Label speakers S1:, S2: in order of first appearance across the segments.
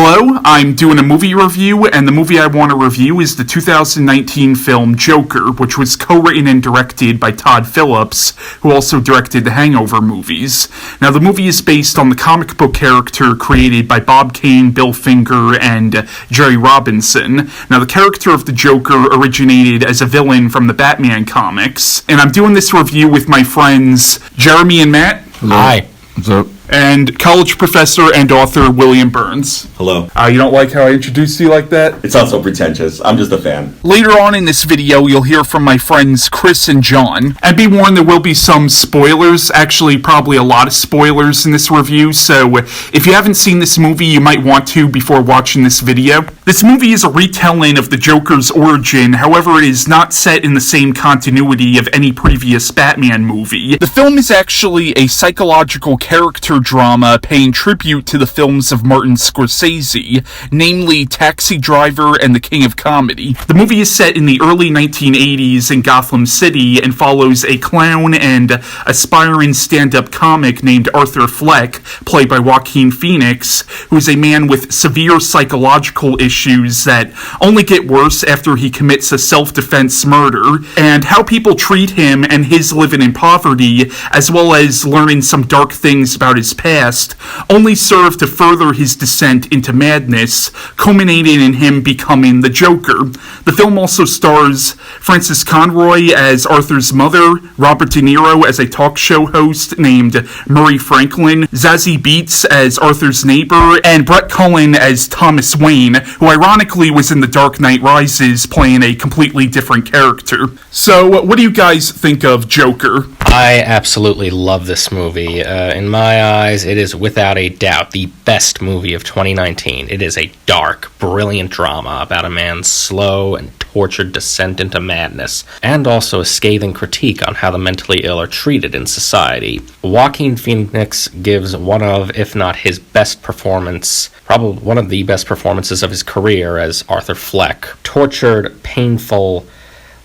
S1: Hello, I'm doing a movie review, and the movie I want to review is the 2019 film Joker, which was co-written and directed by Todd Phillips, who also directed the Hangover movies. Now, the movie is based on the comic book character created by Bob Kane, Bill Finger, and Jerry Robinson. Now, the character of the Joker originated as a villain from the Batman comics, and I'm doing this review with my friends Jeremy and Matt.
S2: Hello. Hi. What's up?
S1: And college professor and author William Burns.
S3: Hello.
S1: You don't like how I introduced you like that?
S3: It sounds so pretentious. I'm just a fan.
S1: Later on in this video, you'll hear from my friends Chris and John. And be warned, there will be some spoilers. Actually, probably a lot of spoilers in this review. So if you haven't seen this movie, you might want to before watching this video. This movie is a retelling of the Joker's origin. However, it is not set in the same continuity of any previous Batman movie. The film is actually a psychological character drama paying tribute to the films of Martin Scorsese, namely Taxi Driver and The King of Comedy. The movie is set in the early 1980s in Gotham City and follows a clown and aspiring stand-up comic named Arthur Fleck, played by Joaquin Phoenix, who is a man with severe psychological issues that only get worse after he commits a self-defense murder, and how people treat him and his living in poverty, as well as learning some dark things about his past, only serve to further his descent into madness, culminating in him becoming the Joker. The film also stars Frances Conroy as Arthur's mother, Robert De Niro as a talk show host named Murray Franklin, Zazie Beetz as Arthur's neighbor, and Brett Cullen as Thomas Wayne, who ironically was in The Dark Knight Rises playing a completely different character. So, what do you guys think of Joker?
S2: I absolutely love this movie. In my eyes, it is without a doubt the best movie of 2019. It is a dark, brilliant drama about a man's slow and tortured descent into madness, and also a scathing critique on how the mentally ill are treated in society. Joaquin Phoenix gives one of, if not his best performance, probably one of the best performances of his career as Arthur Fleck. Tortured, painful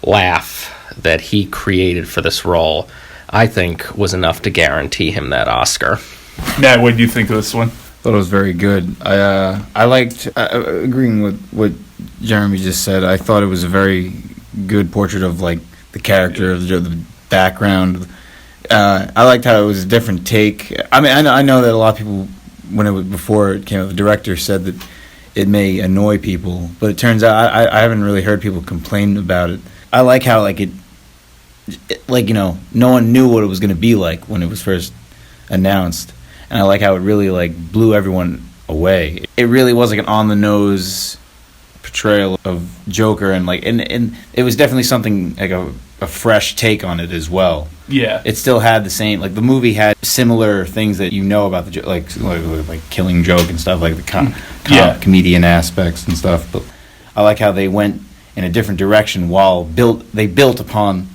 S2: laugh that he created for this role, I think, was enough to guarantee him that Oscar.
S1: Matt, what do you think of this one?
S4: Thought it was very good. I liked, agreeing with what Jeremy just said, I thought it was a very good portrait of, like, the character, the background. I liked how it was a different take. I mean, I know that a lot of people, before it came out, the director said that it may annoy people, but it turns out I haven't really heard people complain about it. I like how, like, no one knew what it was going to be like when it was first announced. And I like how it really, like, blew everyone away. It really was, like, an on-the-nose portrayal of Joker, and it was definitely something, like, a fresh take on it as well.
S1: Yeah.
S4: It still had the same, like, the movie had similar things that you know about the like Killing Joke and stuff, like the comedian aspects and stuff. But I like how they went in a different direction while they built upon,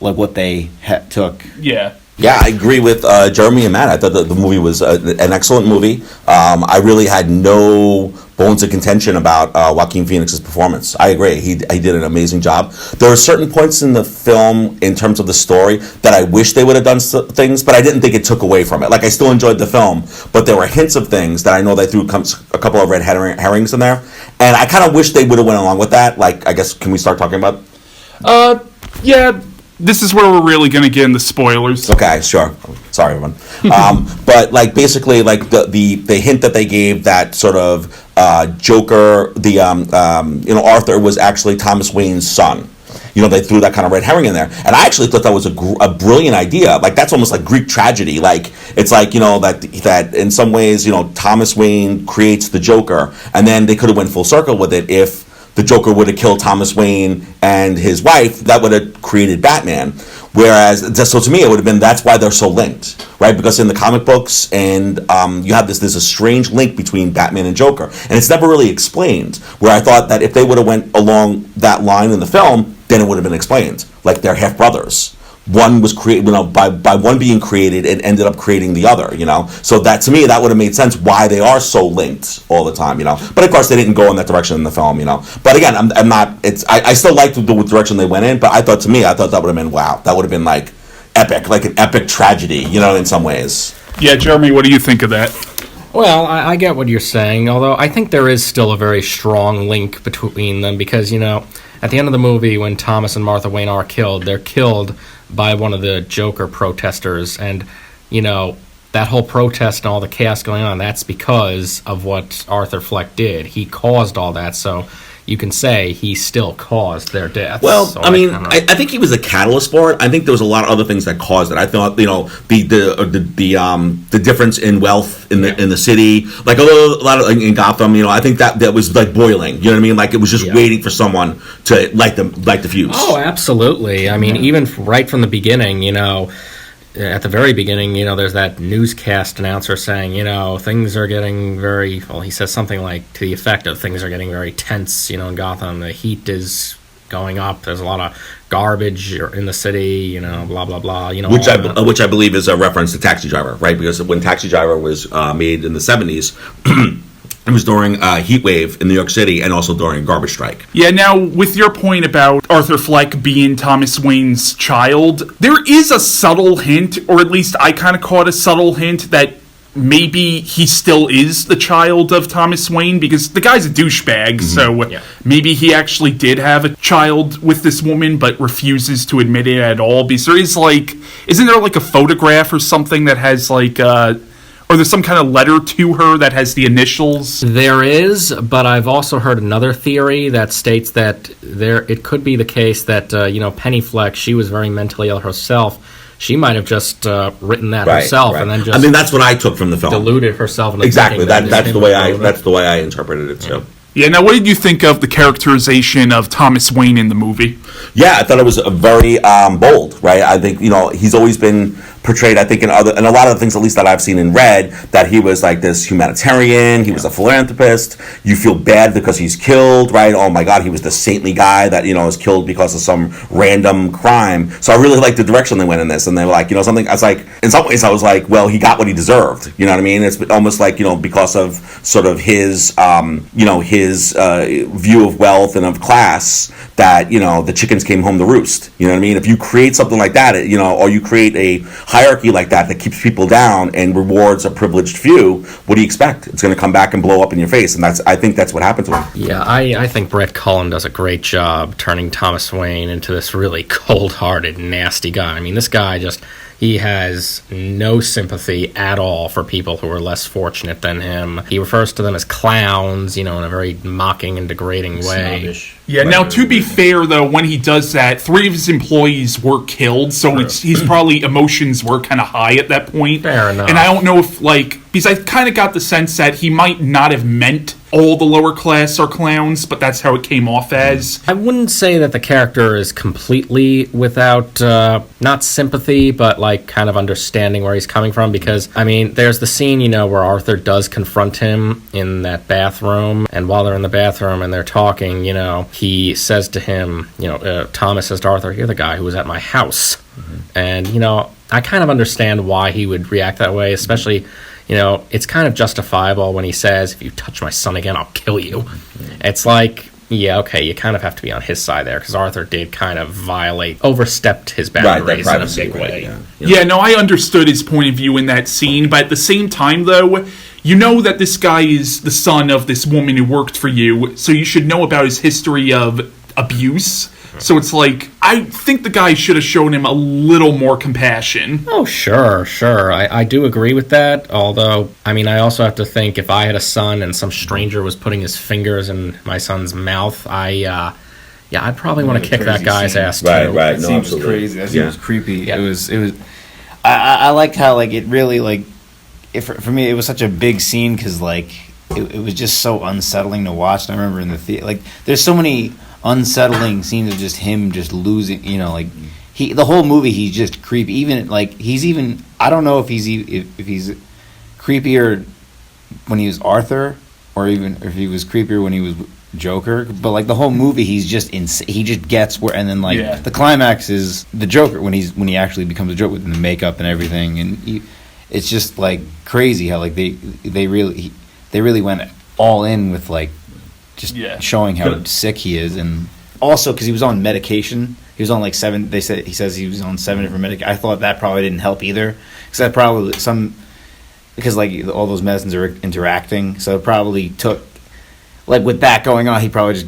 S4: like, what they took.
S1: Yeah.
S3: Yeah, I agree with Jeremy and Matt. I thought the movie was an excellent movie. I really had no bones of contention about Joaquin Phoenix's performance. I agree. He did an amazing job. There are certain points in the film, in terms of the story, that I wish they would have done things, but I didn't think it took away from it. Like, I still enjoyed the film, but there were hints of things that I know they threw a couple of red herrings in there, and I kind of wish they would have went along with that. Like, I guess, can we start talking about?
S1: Yeah. This is where we're really going to get into spoilers.
S3: Okay, sure. Sorry, everyone. But, like, basically, like, the hint that they gave that sort of Joker, Arthur was actually Thomas Wayne's son. You know, they threw that kind of red herring in there. And I actually thought that was a brilliant idea. Like, that's almost like Greek tragedy. Like, it's like, that in some ways, Thomas Wayne creates the Joker, and then they could have went full circle with it if the Joker would have killed Thomas Wayne and his wife. That would have created Batman. Whereas, so to me, it would have been, that's why they're so linked, right? Because in the comic books, and you have there's a strange link between Batman and Joker, and it's never really explained. Where I thought that if they would have went along that line in the film, then it would have been explained. Like, they're half brothers. One was created, by one being created, it ended up creating the other, So that, to me, that would have made sense why they are so linked all the time, But of course, they didn't go in that direction in the film, But again, I'm not. I still liked the direction they went in, but I thought that would have been wow. That would have been like epic, like an epic tragedy, in some ways.
S1: Yeah, Jeremy, what do you think of that?
S2: Well, I get what you're saying, although I think there is still a very strong link between them because, at the end of the movie, when Thomas and Martha Wayne are killed, they're killed by one of the Joker protesters, and, that whole protest and all the chaos going on, that's because of what Arthur Fleck did. He caused all that, so you can say he still caused their deaths.
S3: Well,
S2: so
S3: I think he was a catalyst for it. I think there was a lot of other things that caused it. I thought, the difference in wealth in the city, like a lot of in Gotham, I think that was like boiling. You know what I mean? Like it was just waiting for someone to light the fuse.
S2: Oh, absolutely. I mean, even right from the beginning, at the very beginning, there's that newscast announcer saying, things are getting very, well, he says something like to the effect of things are getting very tense, in Gotham. The heat is going up. There's a lot of garbage in the city, blah, blah, blah.
S3: Which I believe is a reference to Taxi Driver, right? Because when Taxi Driver was made in the 70s, it was during a heat wave in New York City and also during a garbage strike.
S1: Yeah, now, with your point about Arthur Fleck being Thomas Wayne's child, there is a subtle hint, or at least I kind of caught a subtle hint, that maybe he still is the child of Thomas Wayne, because the guy's a douchebag, so maybe he actually did have a child with this woman, but refuses to admit it at all, because isn't there like a photograph or something that has or there's some kind of letter to her that has the initials?
S2: There is, but I've also heard another theory that states that it could be the case that, Penny Fleck, she was very mentally ill herself. She might have just written that herself and then just...
S3: that's what I took from the film.
S2: Deluded herself into
S3: exactly. That's the way I interpreted it, too.
S1: Yeah, now what did you think of the characterization of Thomas Wayne in the movie?
S3: Yeah, I thought it was very bold, right? I think, he's always been portrayed, I think, in a lot of the things, at least that I've seen and read, that he was like this humanitarian, he was a philanthropist. You feel bad because he's killed, right? Oh my God, he was the saintly guy that, was killed because of some random crime. So I really liked the direction they went in this. And they were like, something, I was like, in some ways I was like, well, he got what he deserved. You know what I mean? It's almost like, because of sort of his, his view of wealth and of class, that, the chickens came home to roost. You know what I mean? If you create something like that, or you create a hierarchy like that keeps people down and rewards a privileged few, what do you expect? It's going to come back and blow up in your face, and I think that's what happened to him.
S2: Yeah, I think Brett Cullen does a great job turning Thomas Wayne into this really cold-hearted, nasty guy. I mean, this guy he has no sympathy at all for people who are less fortunate than him. He refers to them as clowns, in a very mocking and degrading way.
S4: Snobbish.
S1: Yeah, now to be fair, though, when he does that, 3 of his employees were killed, so he's probably emotions were kind of high at that point.
S2: Fair enough.
S1: And I don't know if, because I kind of got the sense that he might not have meant all the lower class are clowns, but that's how it came off as.
S2: I wouldn't say that the character is completely without, not sympathy, but kind of understanding where he's coming from, because, there's the scene, where Arthur does confront him in that bathroom, and while they're in the bathroom and they're talking, he says to him, Thomas says to Arthur, "You're the guy who was at my house." And, I kind of understand why he would react that way, especially... it's kind of justifiable when he says, "If you touch my son again, I'll kill you." It's like, yeah, okay, you kind of have to be on his side there, because Arthur did kind of overstepped his boundaries in a big way.
S1: Yeah, no, I understood his point of view in that scene, but at the same time, though, that this guy is the son of this woman who worked for you, so you should know about his history of abuse. So it's like, I think the guy should have shown him a little more compassion.
S2: Oh, sure. I do agree with that. Although, I also have to think, if I had a son and some stranger was putting his fingers in my son's mouth, I'd probably want to kick that guy's ass too.
S3: Right.
S4: That
S3: No,
S4: seems
S3: absolutely.
S4: crazy. That seems creepy.
S2: Yeah.
S4: It was. I liked how it really for me it was such a big scene, because it was just so unsettling to watch. And I remember in the theater, there's so many unsettling scenes of just him just losing, the whole movie he's just creepy. Even I don't know if he's creepier when he was Arthur, or even if he was creepier when he was Joker, but the whole movie he's just he just gets where, and then the climax is the Joker when he actually becomes a Joker with the makeup and everything, and it's just crazy how they really went all in with showing how sick he is. And also because he was on medication, he was on 7. He says he was on 7 different medications. I thought that probably didn't help either, because that probably because like all those medicines are interacting, so it probably took, like with that going on, he probably just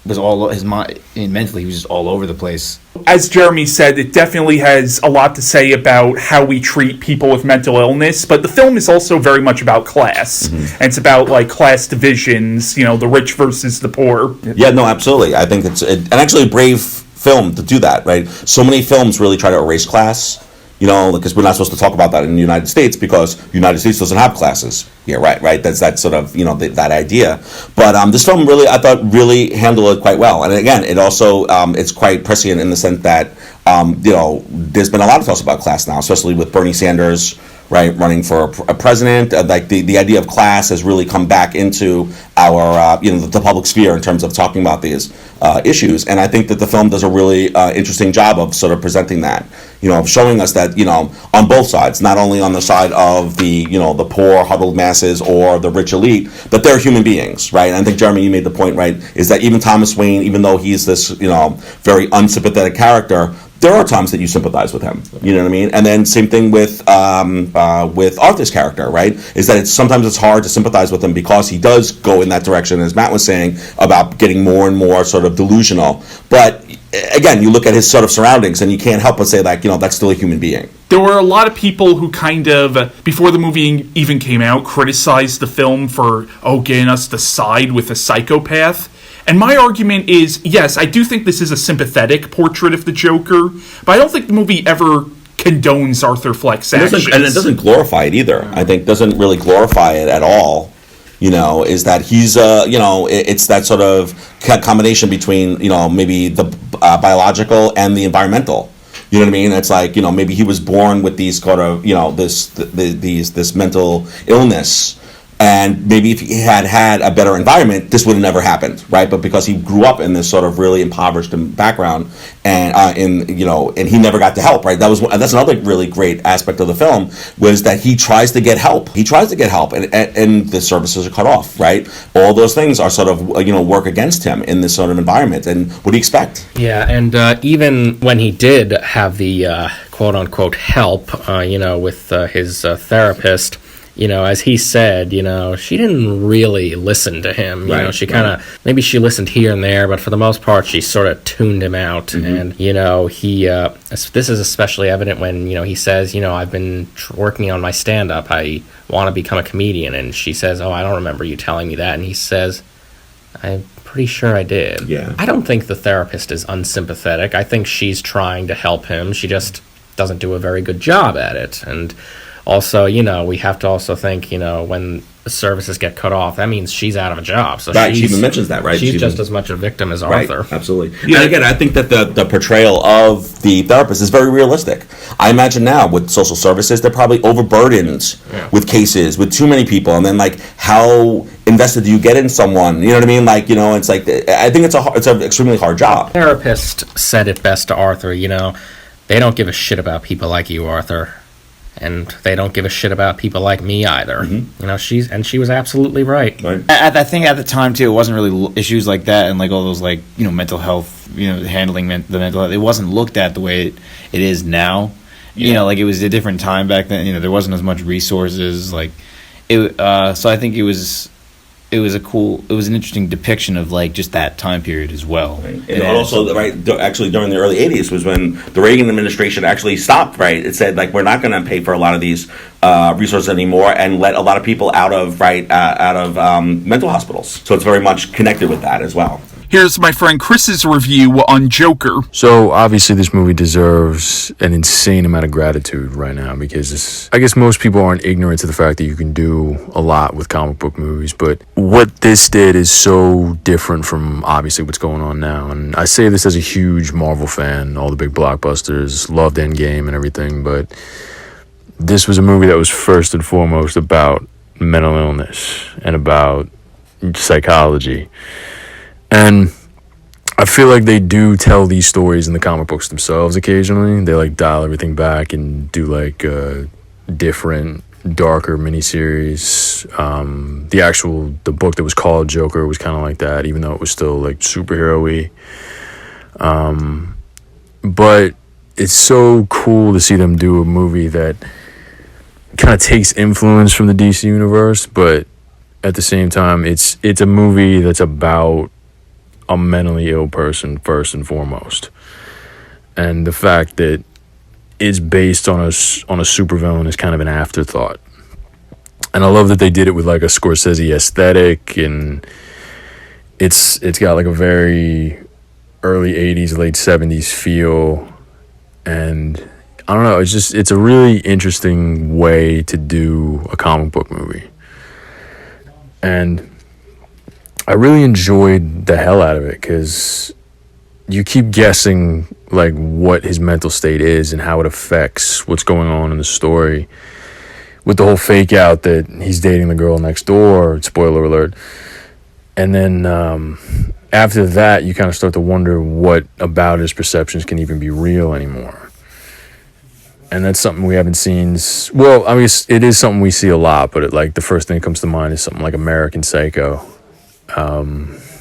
S4: was all his mind, mentally he was just all over the place.
S1: As Jeremy said, it definitely has a lot to say about how we treat people with mental illness, but the film is also very much about class. And it's about like class divisions, the rich versus the poor.
S3: Yeah, no, absolutely. I think it's and actually a brave film to do that, right? So many films really try to erase class, because we're not supposed to talk about that in the United States because the United States doesn't have classes. Yeah, right. That's that sort of, that idea. But this film really, I thought, really handled it quite well. And again, it also, it's quite prescient in the sense that, there's been a lot of talks about class now, especially with Bernie Sanders, right, running for a president. Like the idea of class has really come back into our, the public sphere in terms of talking about these issues. And I think that the film does a really interesting job of sort of presenting that, of showing us that, on both sides, not only on the side of the, the poor, huddled masses or the rich elite, but they're human beings, right? And I think, Jeremy, you made the point, right, is that even Thomas Wayne, even though he's this, very unsympathetic character, there are times that you sympathize with him. You know what I mean? And then same thing with Arthur's character, right? Is that sometimes it's hard to sympathize with him because he does go in that direction, as Matt was saying, about getting more and more sort of delusional. But again, you look at his sort of surroundings and you can't help but say that, that's still a human being.
S1: There were a lot of people who kind of, before the movie even came out, criticized the film for, getting us to side with a psychopath. And my argument is, yes, I do think this is a sympathetic portrait of the Joker, but I don't think the movie ever condones Arthur Fleck's actions.
S3: And it doesn't glorify it either. I think doesn't really glorify it at all. Is that he's, it's that sort of combination between, maybe the biological and the environmental. You know what I mean? It's like, maybe he was born with these kind of, this mental illness. And maybe if he had a better environment, this would have never happened, right? But because he grew up in this sort of really impoverished background, and and he never got to help, right? That's another really great aspect of the film, was that he tries to get help. He tries to get help, and the services are cut off, right? All those things are sort of work against him in this sort of environment. And what do you expect?
S2: Yeah, and even when he did have the quote unquote help, with his therapist. As he said, she didn't really listen to him. She kind of, maybe she listened here and there, but for the most part, she sort of tuned him out. And, he, this is especially evident when, he says, I've been working on my stand-up. I want to become a comedian. And she says, I don't remember you telling me that. And he says, I'm pretty sure I did.
S3: Yeah.
S2: I don't think the therapist is unsympathetic. I think she's trying to help him. She just doesn't do a very good job at it. And also, we have to also think, when the services get cut off, that means she's out of a job. So
S3: right, she even mentions that, right?
S2: She's just as much a victim as Arthur.
S3: Right, absolutely. Yeah. And again, I think that the portrayal of the therapist is very realistic. I imagine now with social services, they're probably overburdened with cases, with too many people. And then, like, how invested do you get in someone? You know what I mean? Like, it's like, I think it's an extremely hard job.
S2: The therapist said it best to Arthur, they don't give a shit about people like you, Arthur. And they don't give a shit about people like me either. Mm-hmm. She was absolutely right.
S4: I think at the time too, it wasn't really issues like that and like all those like mental health, handling the mental health. It wasn't looked at the way it is now. Like it was a different time back then. There wasn't as much resources. Like it. So I think it was an interesting depiction of like just that time period as well.
S3: Right. And also, actually during the early 80s was when the Reagan administration actually stopped, right? It said, like, we're not going to pay for a lot of these resources anymore and let a lot of people out of mental hospitals. So it's very much connected with that as well.
S1: Here's my friend Chris's review on Joker.
S5: So, obviously, this movie deserves an insane amount of gratitude right now because I guess most people aren't ignorant to the fact that you can do a lot with comic book movies, but what this did is so different from, obviously, what's going on now. And I say this as a huge Marvel fan, all the big blockbusters, loved Endgame and everything, but this was a movie that was first and foremost about mental illness and about psychology. And I feel like they do tell these stories in the comic books themselves occasionally. They like dial everything back and do like different, darker miniseries. The book that was called Joker was kind of like that, even though it was still like superhero-y. But it's so cool to see them do a movie that kind of takes influence from the DC universe, but at the same time, it's a movie that's about a mentally ill person first and foremost, and the fact that it's based on a supervillain is kind of an afterthought. And I love that they did it with like a Scorsese aesthetic, and it's got like a very early 80s, late 70s feel, and I don't know, it's a really interesting way to do a comic book movie. And I really enjoyed the hell out of it, because you keep guessing like what his mental state is and how it affects what's going on in the story, with the whole fake out that he's dating the girl next door, spoiler alert. And then after that, you kind of start to wonder what about his perceptions can even be real anymore. And that's something we haven't seen. Well, I mean, it is something we see a lot, but the first thing that comes to mind is something like American Psycho.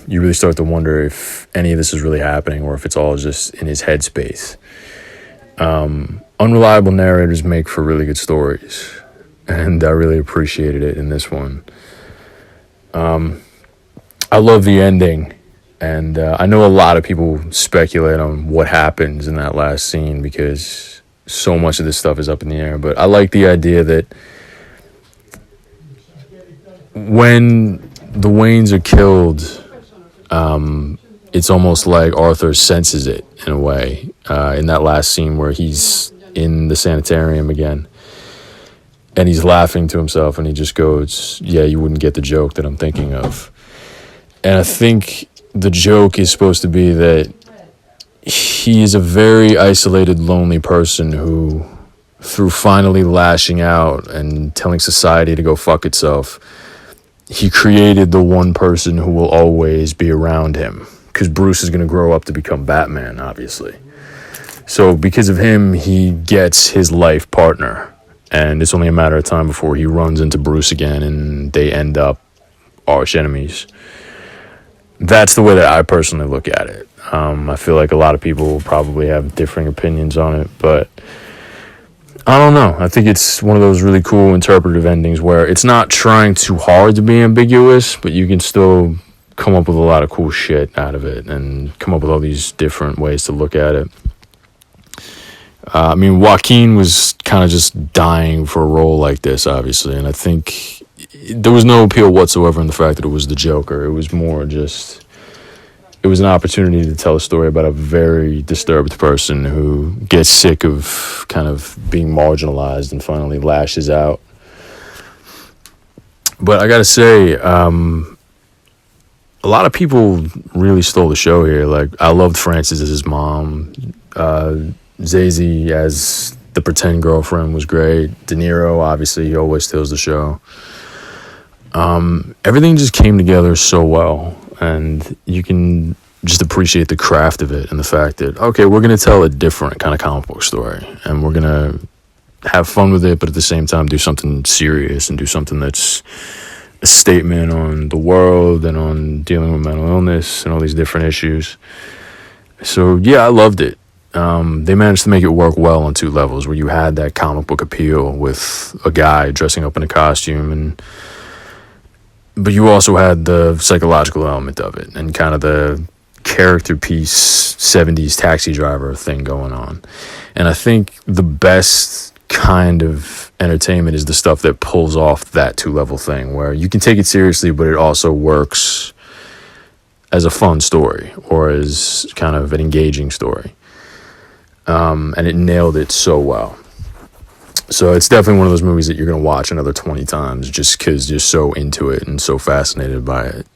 S5: You really start to wonder if any of this is really happening, or if it's all just in his headspace. Unreliable narrators make for really good stories, and I really appreciated it in this one. I love the ending, and I know a lot of people speculate on what happens in that last scene, because so much of this stuff is up in the air, but I like the idea that when the Waynes are killed, it's almost like Arthur senses it in a way, in that last scene where he's in the sanitarium again, and he's laughing to himself, and he just goes, yeah, you wouldn't get the joke that I'm thinking of. And I think the joke is supposed to be that he is a very isolated, lonely person who, through finally lashing out and telling society to go fuck itself, he created the one person who will always be around him. Because Bruce is going to grow up to become Batman, obviously. So because of him, he gets his life partner. And it's only a matter of time before he runs into Bruce again and they end up arch enemies. That's the way that I personally look at it. I feel like a lot of people will probably have differing opinions on it, but I don't know. I think it's one of those really cool interpretive endings where it's not trying too hard to be ambiguous, but you can still come up with a lot of cool shit out of it and come up with all these different ways to look at it. I mean, Joaquin was kind of just dying for a role like this, obviously, and I think there was no appeal whatsoever in the fact that it was the Joker. It was more just... It was an opportunity to tell a story about a very disturbed person who gets sick of kind of being marginalized and finally lashes out. But I gotta say, a lot of people really stole the show here. Like, I loved Frances as his mom. Zazie as the pretend girlfriend was great. De Niro, obviously, he always steals the show. Everything just came together so well. And you can just appreciate the craft of it and the fact that, okay, we're going to tell a different kind of comic book story. And we're going to have fun with it, but at the same time do something serious and do something that's a statement on the world and on dealing with mental illness and all these different issues. So, yeah, I loved it. They managed to make it work well on two levels, where you had that comic book appeal with a guy dressing up in a costume, but you also had the psychological element of it and kind of the character piece 70s taxi driver thing going on. And I think the best kind of entertainment is the stuff that pulls off that two-level thing, where you can take it seriously, but it also works as a fun story or as kind of an engaging story. And it nailed it so well. So it's definitely one of those movies that you're going to watch another 20 times just because you're so into it and so fascinated by it.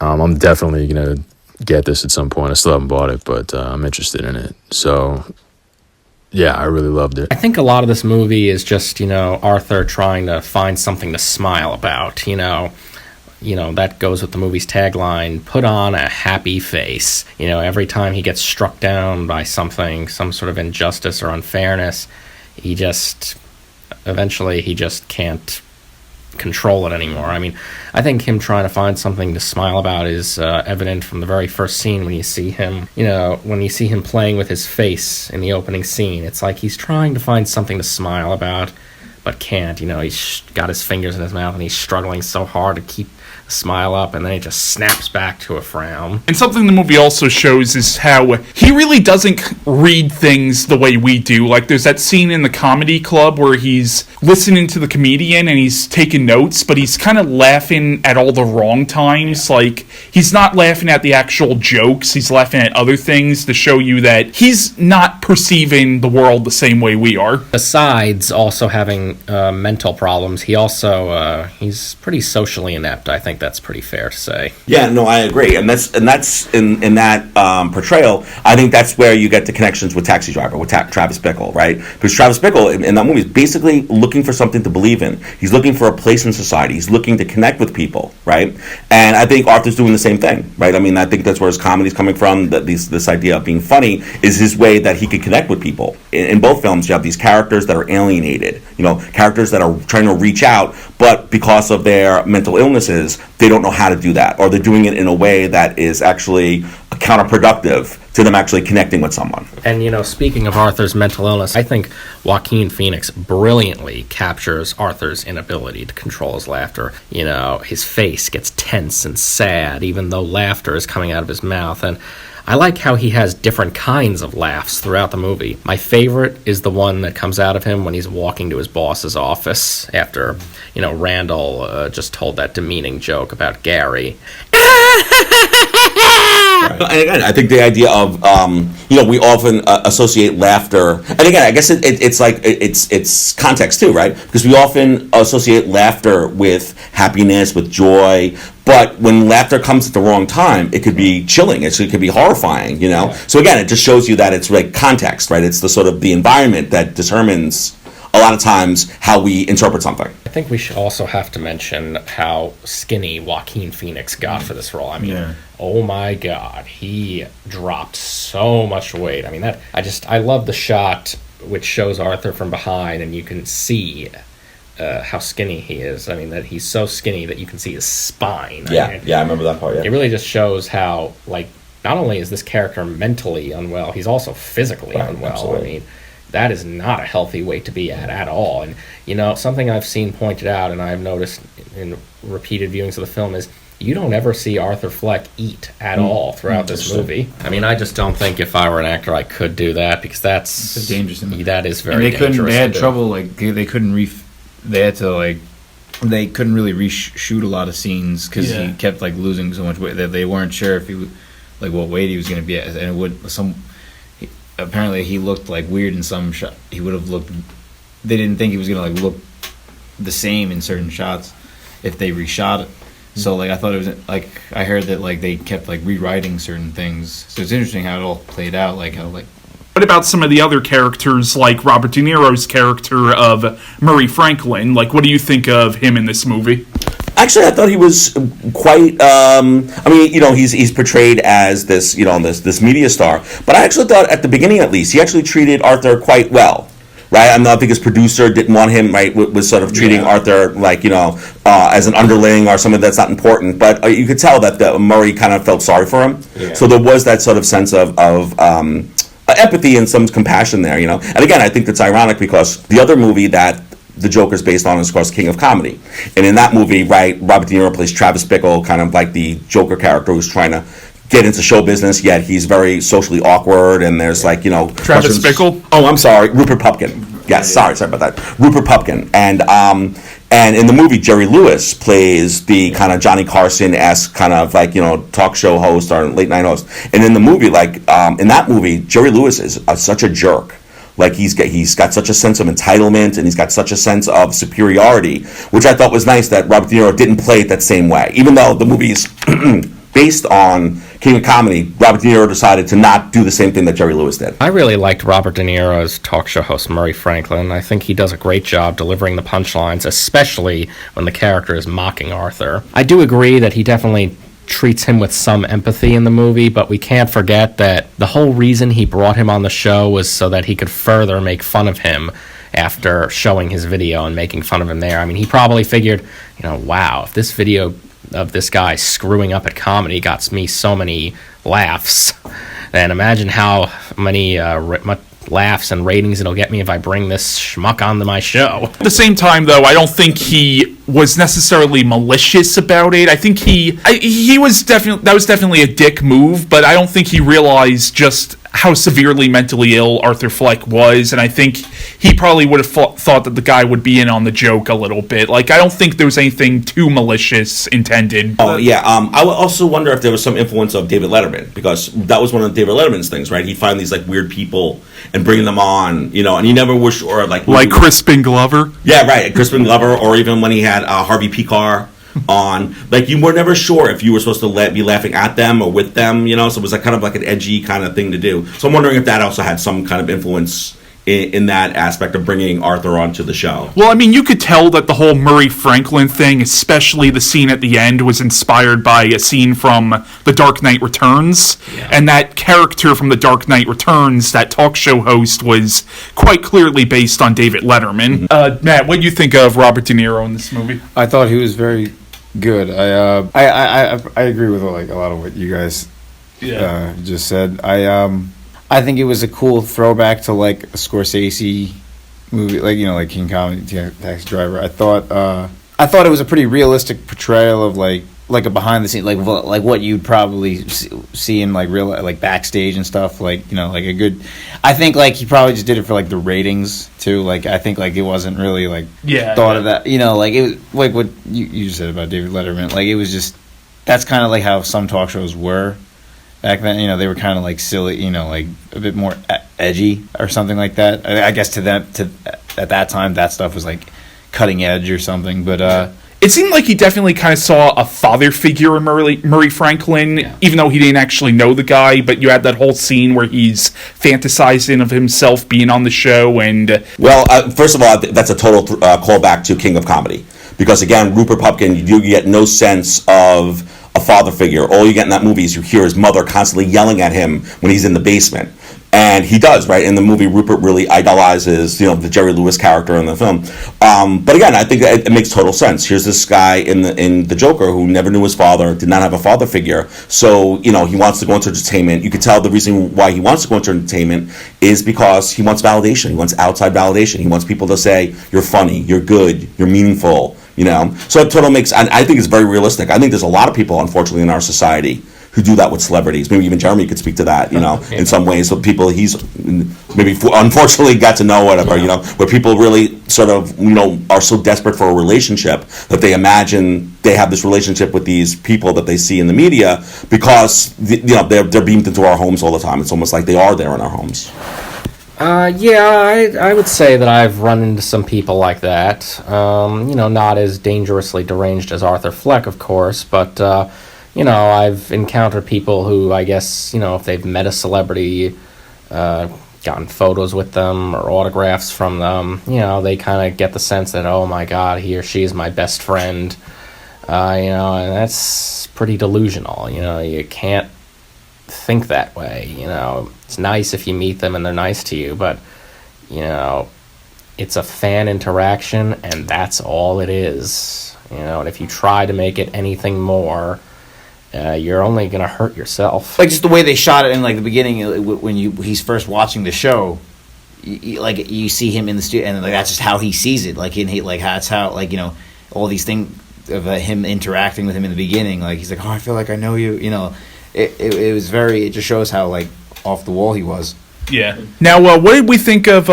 S5: I'm definitely going to get this at some point. I still haven't bought it, but I'm interested in it. So, yeah, I really loved it.
S2: I think a lot of this movie is just, Arthur trying to find something to smile about, that goes with the movie's tagline, put on a happy face. Every time he gets struck down by something, some sort of injustice or unfairness, he just can't control it anymore. I mean, I think him trying to find something to smile about is evident from the very first scene when you see him, playing with his face in the opening scene. It's like he's trying to find something to smile about, but can't. He's got his fingers in his mouth, and he's struggling so hard to keep a smile up, and then he just snaps back to a frown.
S1: And something the movie also shows is how he really doesn't read things the way we do. Like, there's that scene in the comedy club where he's listening to the comedian and he's taking notes, but he's kind of laughing at all the wrong times. Like, he's not laughing at the actual jokes, he's laughing at other things to show you that he's not perceiving the world the same way we are.
S2: Besides also having mental problems, he's pretty socially inept. I think that's pretty fair to say.
S3: Yeah, no, I agree, and that's in that portrayal. I think that's where you get the connections with Taxi Driver, with Travis Bickle, right? Because Travis Bickle in that movie is basically looking for something to believe in. He's looking for a place in society. He's looking to connect with people, right? And I think Arthur's doing the same thing, right? I mean, I think that's where his comedy's coming from. That this idea of being funny is his way that he could connect with people. In both films, you have these characters that are alienated, characters that are trying to reach out, but because of their mental illnesses, they don't know how to do that, or they're doing it in a way that is actually counterproductive to them actually connecting with someone.
S2: And, speaking of Arthur's mental illness, I think Joaquin Phoenix brilliantly captures Arthur's inability to control his laughter. His face gets tense and sad, even though laughter is coming out of his mouth. And I like how he has different kinds of laughs throughout the movie. My favorite is the one that comes out of him when he's walking to his boss's office after, Randall just told that demeaning joke about Gary.
S3: Right. And again, I think the idea of we often associate laughter, and again, I guess it's context too, right? Because we often associate laughter with happiness, with joy. But when laughter comes at the wrong time, it could be chilling. It could be horrifying. Yeah. So again, it just shows you that it's like context, right? It's the sort of the environment that determines a lot of times how we interpret something.
S2: I think we should also have to mention how skinny Joaquin Phoenix got for this role. I mean, Oh my God, he dropped so much weight. I mean, I love the shot which shows Arthur from behind, and you can see how skinny he is. I mean, that he's so skinny that you can see his spine.
S3: I remember that part. Yeah,
S2: it really just shows how, not only is this character mentally unwell, he's also physically unwell.
S3: Absolutely.
S2: I mean, that is not a healthy weight to be at all. And, something I've seen pointed out, and I've noticed in repeated viewings of the film, is you don't ever see Arthur Fleck eat at all throughout this movie. I mean, I just don't think if I were an actor I could do that, because that's
S4: dangerous.
S2: That is very dangerous.
S4: They had trouble, they couldn't they couldn't really reshoot a lot of scenes because he kept losing so much weight that they weren't sure if he was what weight he was going to be at, and apparently he looked weird in some shot. He would have looked. They didn't think he was going to look the same in certain shots if they reshot it. So I thought it was I heard that they kept rewriting certain things. So it's interesting how it all played out.
S1: What about some of the other characters, like Robert De Niro's character of Murray Franklin? What do you think of him in this movie?
S3: Actually, I thought he was quite. He's portrayed as this, this media star. But I actually thought, at the beginning at least, he actually treated Arthur quite well, right? I think his producer didn't want him, right, was sort of treating Arthur as an underling or something that's not important. But you could tell that Murray kind of felt sorry for him. Yeah. So there was that sort of sense of empathy and some compassion there, And again, I think that's ironic because the other movie that the Joker's based on is, of course, King of Comedy. And in that movie, right, Robert De Niro plays Travis Bickle, kind of like the Joker character who's trying to get into show business, yet he's very socially awkward, and there's
S1: Travis Bickle?
S3: Oh, I'm sorry, Rupert Pupkin. Yes, sorry about that. Rupert Pupkin. And in the movie, Jerry Lewis plays the kind of Johnny Carson-esque kind of talk show host or late night host. And in the movie, in that movie, Jerry Lewis is such a jerk. He's got such a sense of entitlement, and he's got such a sense of superiority, which I thought was nice that Robert De Niro didn't play it that same way. Even though the movie is based on King of Comedy, Robert De Niro decided to not do the same thing that Jerry Lewis did.
S2: I really liked Robert De Niro as talk show host Murray Franklin. I think he does a great job delivering the punchlines, especially when the character is mocking Arthur. I do agree that he definitely treats him with some empathy in the movie, but we can't forget that the whole reason he brought him on the show was so that he could further make fun of him after showing his video and making fun of him there. I mean, he probably figured, wow, if this video of this guy screwing up at comedy got me so many laughs, and imagine how many laughs and ratings it'll get me if I bring this schmuck onto my show.
S1: At the same time, though, I don't think he was necessarily malicious about it. I think he was definitely a dick move, but I don't think he realized just how severely mentally ill Arthur Fleck was, and I think he probably would have thought that the guy would be in on the joke a little bit. Like, I don't think there was anything too malicious intended.
S3: Oh, yeah. I would also wonder if there was some influence of David Letterman, because that was one of David Letterman's things, right? He'd find these, like, weird people and bring them on, you know, and he never was sure, like
S1: Crispin Glover?
S3: Yeah, right. Crispin Glover, or even when he had Harvey Picar on, like, you were never sure if you were supposed to be laughing at them or with them, you know, so it was like kind of like an edgy kind of thing to do. So I'm wondering if that also had some kind of influence in that aspect of bringing Arthur onto the show.
S1: Well, I mean, you could tell that the whole Murray Franklin thing, especially the scene at the end, was inspired by a scene from The Dark Knight Returns, and that character from The Dark Knight Returns, that talk show host, was quite clearly based on David Letterman.
S3: Mm-hmm.
S1: Matt, what do you think of Robert De Niro in this movie?
S4: I thought he was very good. I agree with like a lot of what you guys just said. I think it was a cool throwback to like a Scorsese movie, like, you know, like King Kong, Taxi Driver. I thought it was a pretty realistic portrayal of like a behind the scenes, like what you'd probably see in like real, like backstage and stuff, like, you know, like a good. I think like he probably just did it for like the ratings too. Like, I think like it wasn't really like thought of that, you know, like it was like what you said about David Letterman. Like, it was just, that's kind of like how some talk shows were back then. You know, they were kind of like silly, you know, like a bit more edgy or something like that. I guess to at that time that stuff was like cutting edge or something, but
S1: it seemed like he definitely kind of saw a father figure in Murray Franklin, even though he didn't actually know the guy. But you had that whole scene where he's fantasizing of himself being on the show. And
S3: well, first of all, that's a total callback to King of Comedy, because again, Rupert Pupkin, you get no sense of a father figure. All you get in that movie is you hear his mother constantly yelling at him when he's in the basement. And he does, right? In the movie, Rupert really idolizes, you know, the Jerry Lewis character in the film. But again, I think it makes total sense. Here's this guy in the Joker who never knew his father, did not have a father figure. So, you know, he wants to go into entertainment. You could tell the reason why he wants to go into entertainment is because he wants validation. He wants outside validation. He wants people to say, you're funny, you're good, you're meaningful, you know? So it totally makes, and I think it's very realistic. I think there's a lot of people, unfortunately, in our society who do that with celebrities. Maybe even Jeremy could speak to that, you know, in some ways. So people he's maybe unfortunately got to know, whatever, you know, where people really sort of, you know, are so desperate for a relationship that they imagine they have this relationship with these people that they see in the media because, you know, they're beamed into our homes all the time. It's almost like they are there in our homes.
S2: I would say that I've run into some people like that. You know, not as dangerously deranged as Arthur Fleck, of course, but you know, I've encountered people who, I guess, you know, if they've met a celebrity, gotten photos with them or autographs from them, you know, they kind of get the sense that, oh my God, he or she is my best friend, you know, and that's pretty delusional. You know, you can't think that way. You know, it's nice if you meet them and they're nice to you, but, you know, it's a fan interaction and that's all it is. You know, and if you try to make it anything more, you're only gonna hurt yourself.
S6: Like just the way they shot it in like the beginning when he's first watching the show, like you see him in the studio and like that's just how he sees it. Like that's how, like, you know, all these things of him interacting with him in the beginning. Like he's like, oh, I feel like I know you. You know, it was very. It just shows how like off the wall he was.
S1: Yeah. Now, what did we think of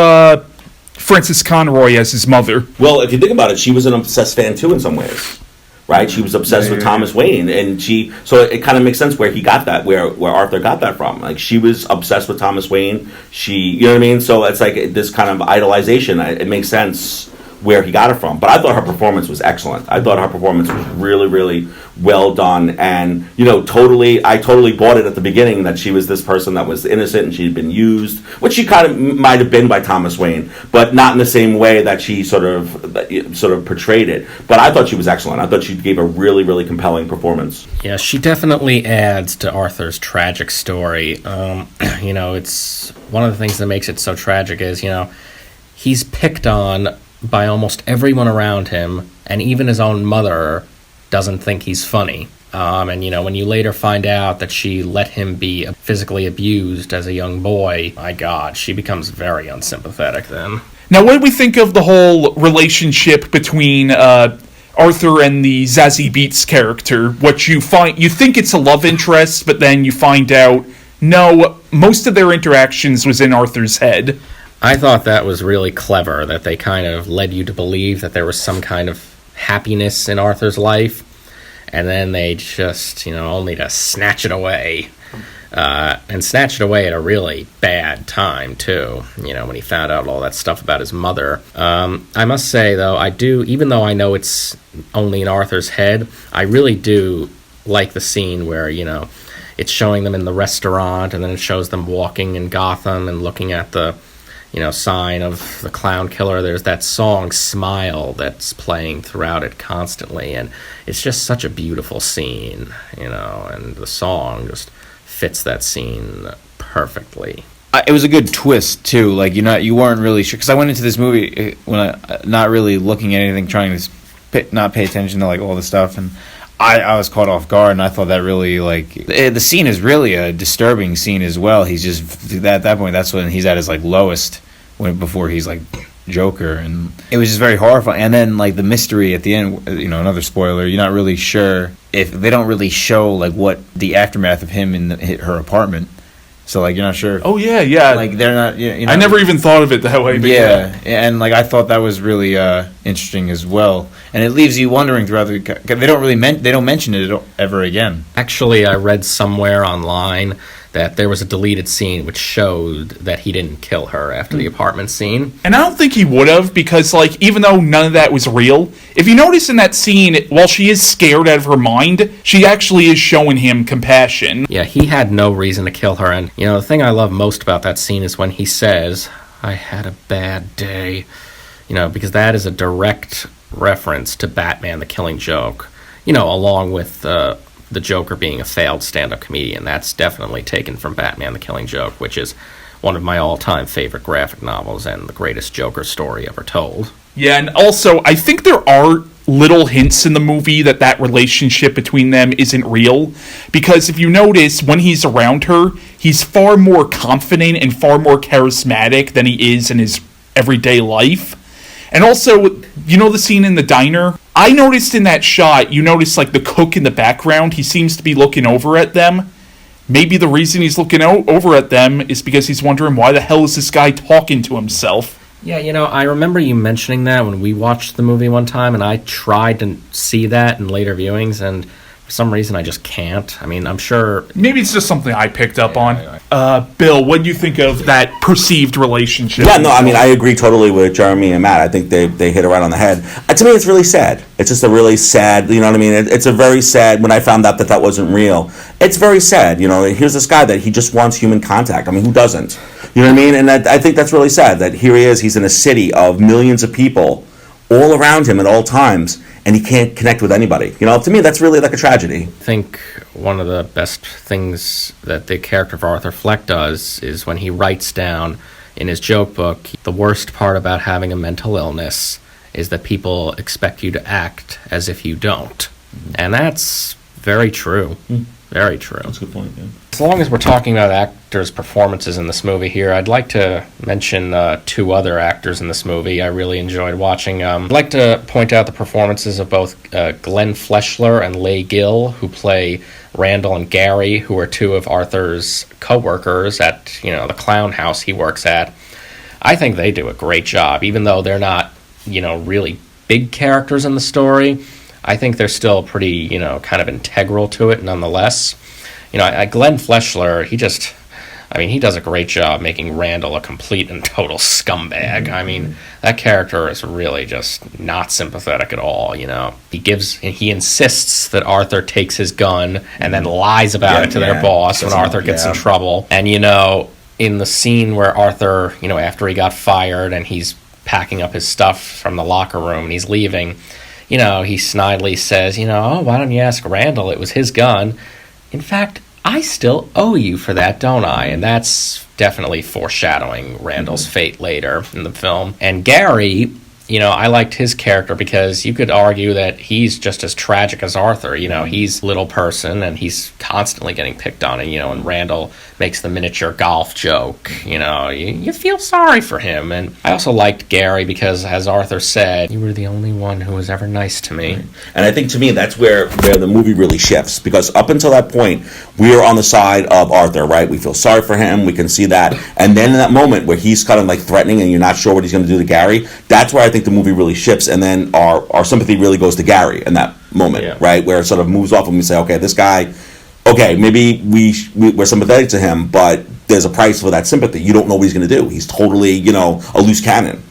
S1: Frances Conroy as his mother?
S3: Well, if you think about it, she was an obsessed fan too in some ways. Right, she was obsessed with Thomas Wayne, and so it kind of makes sense where he got that, where Arthur got that from. Like she was obsessed with Thomas Wayne. You know what I mean? So it's like this kind of idolization. It makes sense where he got it from. But I thought her performance was excellent. I thought her performance was really, really well done. And, you know, I totally bought it at the beginning that she was this person that was innocent and she'd been used, which she kind of might have been by Thomas Wayne, but not in the same way that she sort of portrayed it. But I thought she was excellent. I thought she gave a really, really compelling performance.
S2: Yeah, she definitely adds to Arthur's tragic story. You know, it's one of the things that makes it so tragic is, you know, he's picked on by almost everyone around him, and even his own mother doesn't think he's funny. And, when you later find out that she let him be physically abused as a young boy, my God, she becomes very unsympathetic then.
S1: Now, what do we think of the whole relationship between Arthur and the Zazie Beetz character? What you think it's a love interest, but then you find out, no, most of their interactions was in Arthur's head.
S2: I thought that was really clever, that they kind of led you to believe that there was some kind of happiness in Arthur's life, and then they just, only to snatch it away. And snatch it away at a really bad time, too, when he found out all that stuff about his mother. I must say, though, even though I know it's only in Arthur's head, I really do like the scene where, it's showing them in the restaurant, and then it shows them walking in Gotham and looking at the, sign of the clown killer. There's that song, Smile, that's playing throughout it constantly, and it's just such a beautiful scene, and the song just fits that scene perfectly.
S4: It was a good twist too. Like you weren't really sure, because I went into this movie when I not really looking at anything, trying to not pay attention to like all the stuff, and I was caught off guard, and I thought that really the scene is really a disturbing scene as well. He's just at that point, that's when he's at his lowest, before he's Joker, and it was just very horrifying. And then the mystery at the end, another spoiler, you're not really sure if they don't really show what the aftermath of him in her apartment. So you're not sure.
S1: Oh yeah.
S4: They're not.
S1: I never even thought of it that way. But
S4: yeah, and I thought that was really interesting as well. And it leaves you wondering throughout the. They don't mention it ever again.
S2: Actually, I read somewhere online that there was a deleted scene which showed that he didn't kill her after the apartment scene.
S1: And I don't think he would have, because, even though none of that was real, if you notice in that scene, while she is scared out of her mind, she actually is showing him compassion.
S2: Yeah, he had no reason to kill her, and, the thing I love most about that scene is when he says, "I had a bad day," because that is a direct reference to Batman the Killing Joke, along with the Joker being a failed stand-up comedian. That's definitely taken from Batman the Killing Joke, which is one of my all-time favorite graphic novels and the greatest Joker story ever told.
S1: Yeah, and also, I think there are little hints in the movie that relationship between them isn't real, because if you notice, when he's around her, he's far more confident and far more charismatic than he is in his everyday life. And also, the scene in the diner? I noticed in that shot, the cook in the background, he seems to be looking over at them. Maybe the reason he's looking over at them is because he's wondering, why the hell is this guy talking to himself?
S2: Yeah, I remember you mentioning that when we watched the movie one time, and I tried to see that in later viewings, and for some reason I just can't. I mean, I'm sure...
S1: Maybe it's just something I picked up on. Bill, what do you think of that perceived relationship?
S3: Yeah, no, I mean, I agree totally with Jeremy and Matt. I think they hit it right on the head. To me, it's really sad. It's just a really sad, you know what I mean? It's a very sad, when I found out that wasn't real, it's very sad. Here's this guy that he just wants human contact. I mean, who doesn't? You know what I mean? And I think that's really sad, that here he is, he's in a city of millions of people all around him at all times, and he can't connect with anybody. To me, that's really a tragedy.
S2: I think one of the best things that the character of Arthur Fleck does is when he writes down in his joke book, the worst part about having a mental illness is that people expect you to act as if you don't. And that's very true. Very true.
S3: That's a good point, yeah.
S2: As long as we're talking about actors' performances in this movie here, I'd like to mention two other actors in this movie I really enjoyed watching. I'd like to point out the performances of both Glenn Fleshler and Leigh Gill, who play Randall and Gary, who are two of Arthur's co-workers at the clown house he works at. I think they do a great job, even though they're not really big characters in the story. I think they're still pretty, kind of integral to it nonetheless. Glenn Fleshler, he does a great job making Randall a complete and total scumbag. I mean, that character is really just not sympathetic at all, He insists that Arthur takes his gun and then lies about it to their boss when Arthur gets in trouble. And, in the scene where Arthur, after he got fired and he's packing up his stuff from the locker room and he's leaving, he snidely says, "Oh, why don't you ask Randall? It was his gun. In fact, I still owe you for that, don't I?" And that's definitely foreshadowing Randall's fate later in the film. And Gary, I liked his character because you could argue that he's just as tragic as Arthur. He's a little person and he's constantly getting picked on. And Randall makes the miniature golf joke. You feel sorry for him. And I also liked Gary because, as Arthur said, you were the only one who was ever nice to me.
S3: And I think, to me, that's where the movie really shifts, because up until that point, we are on the side of Arthur, right? We feel sorry for him. We can see that. And then in that moment where he's kind of like threatening and you're not sure what he's going to do to Gary, that's where I think the movie really shifts. And then our sympathy really goes to Gary in that moment, right? Where it sort of moves off and we say, okay, this guy, okay, maybe we're sympathetic to him, but there's a price for that sympathy. You don't know what he's going to do. He's totally, a loose cannon,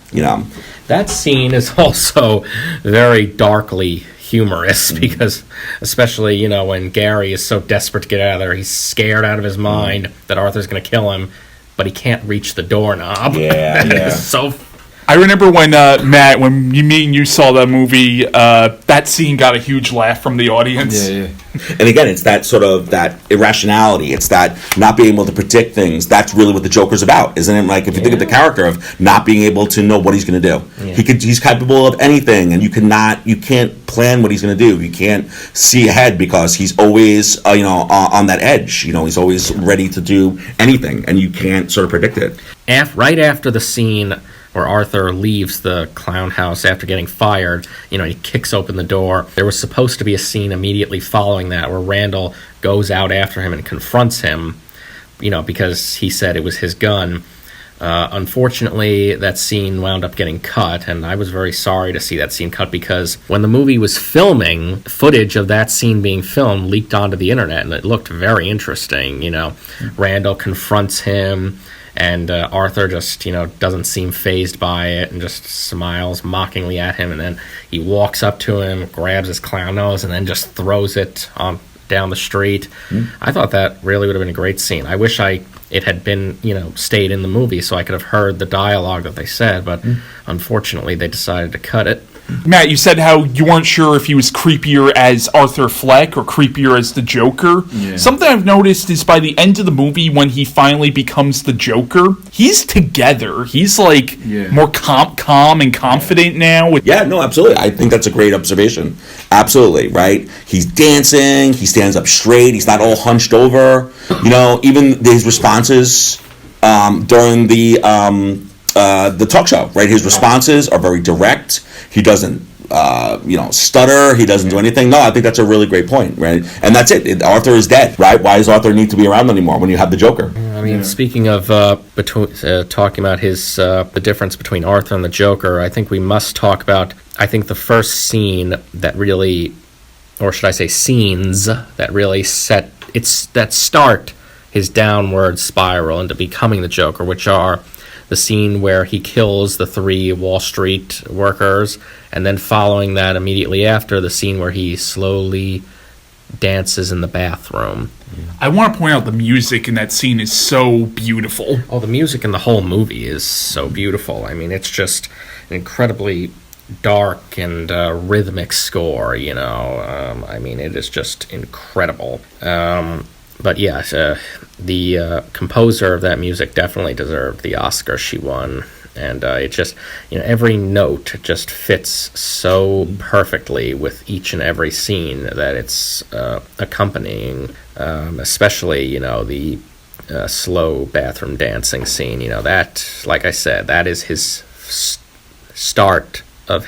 S2: That scene is also very darkly humorous because, especially, when Gary is so desperate to get out of there, he's scared out of his mind that Arthur's going to kill him, but he can't reach the doorknob.
S3: Yeah.
S2: So
S1: I remember when, Matt, when me and you saw that movie, that scene got a huge laugh from the audience.
S4: Yeah.
S3: And again, it's that sort of that irrationality. It's that not being able to predict things. That's really what the Joker's about, isn't it? Like, if you think of the character of not being able to know what he's going to do, he's capable of anything, and you can't plan what he's going to do. You can't see ahead because he's always, on that edge. He's always ready to do anything, and you can't sort of predict it.
S2: Right after the scene where Arthur leaves the clown house after getting fired, he kicks open the door. There was supposed to be a scene immediately following that where Randall goes out after him and confronts him, because he said it was his gun. Unfortunately, that scene wound up getting cut, and I was very sorry to see that scene cut because when the movie was filming, footage of that scene being filmed leaked onto the internet, and it looked very interesting. Randall confronts him, and Arthur just, doesn't seem fazed by it and just smiles mockingly at him. And then he walks up to him, grabs his clown nose, and then just throws it down the street. I thought that really would have been a great scene. I wish it had been, stayed in the movie so I could have heard the dialogue that they said. But unfortunately, they decided to cut it.
S1: Matt, you said how you weren't sure if he was creepier as Arthur Fleck or creepier as the Joker.
S4: Yeah.
S1: Something I've noticed is by the end of the movie, when he finally becomes the Joker, he's together. He's more calm and confident now.
S3: Yeah, no, absolutely. I think that's a great observation. Absolutely, right? He's dancing. He stands up straight. He's not all hunched over. Even his responses during the talk show, right? His responses are very direct. He doesn't, stutter. He doesn't do anything. No, I think that's a really great point, right? And that's it. Arthur is dead, right? Why does Arthur need to be around anymore when you have the Joker?
S2: I mean, speaking of talking about his the difference between Arthur and the Joker, I think we must talk about, the first scene that really, or should I say scenes that really that start his downward spiral into becoming the Joker, which are the scene where he kills the 3 Wall Street workers, and then following that immediately after, the scene where he slowly dances in the bathroom.
S1: I want to point out the music in that scene is so beautiful.
S2: Oh, the music in the whole movie is so beautiful. I mean, it's just an incredibly dark and rhythmic score, it is just incredible. But yes, the composer of that music definitely deserved the Oscar she won. And it just, every note just fits so perfectly with each and every scene that it's accompanying, especially, the slow bathroom dancing scene. That, like I said, that is his start of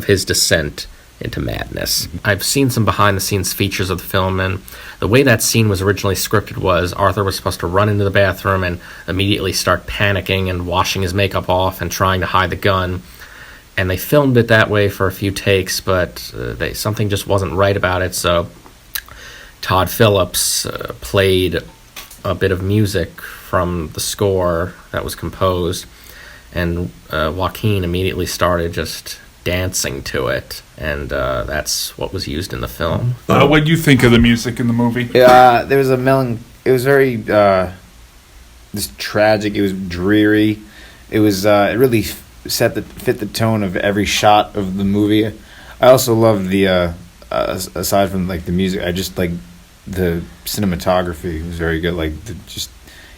S2: his descent into madness. I've seen some behind-the-scenes features of the film, and the way that scene was originally scripted was Arthur was supposed to run into the bathroom and immediately start panicking and washing his makeup off and trying to hide the gun. And they filmed it that way for a few takes, but something just wasn't right about it, so Todd Phillips played a bit of music from the score that was composed, and Joaquin immediately started just dancing to it, and that's what was used in the film.
S1: What do you think of the music in the movie?
S6: There was it was very just tragic. It was dreary. It was it really fit the tone of every shot of the movie. I also loved the aside from the music, I just the cinematography. It was very good.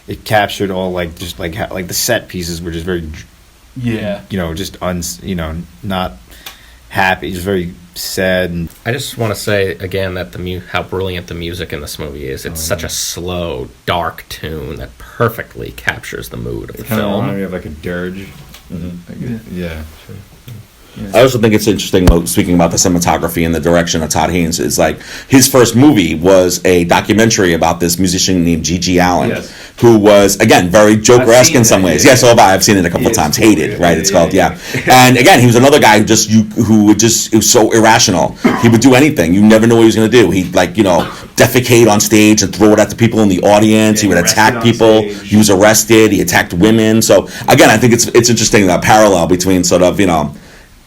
S6: It captured all the set pieces were just very
S1: Yeah.
S4: just not happy, just very sad. And
S2: I just want to say again that how brilliant the music in this movie is. It's such a slow, dark tune that perfectly captures the mood of the
S4: kind of
S2: film.
S4: reminded me of like a dirge. Yeah. Sure.
S3: I also think it's interesting, speaking about the cinematography and the direction of Todd Haynes, is like his first movie was a documentary about this musician named G.G. Allen, who was, again, very Joker-esque in some ways. Yes, I've seen it a couple of times. Hated, right? It's called, And again, he was another guy who was so irrational. He would do anything. You never knew what he was going to do. He'd defecate on stage and throw it at the people in the audience. He would attack people. He was arrested. He attacked women. So again, I think it's interesting, that parallel between sort of,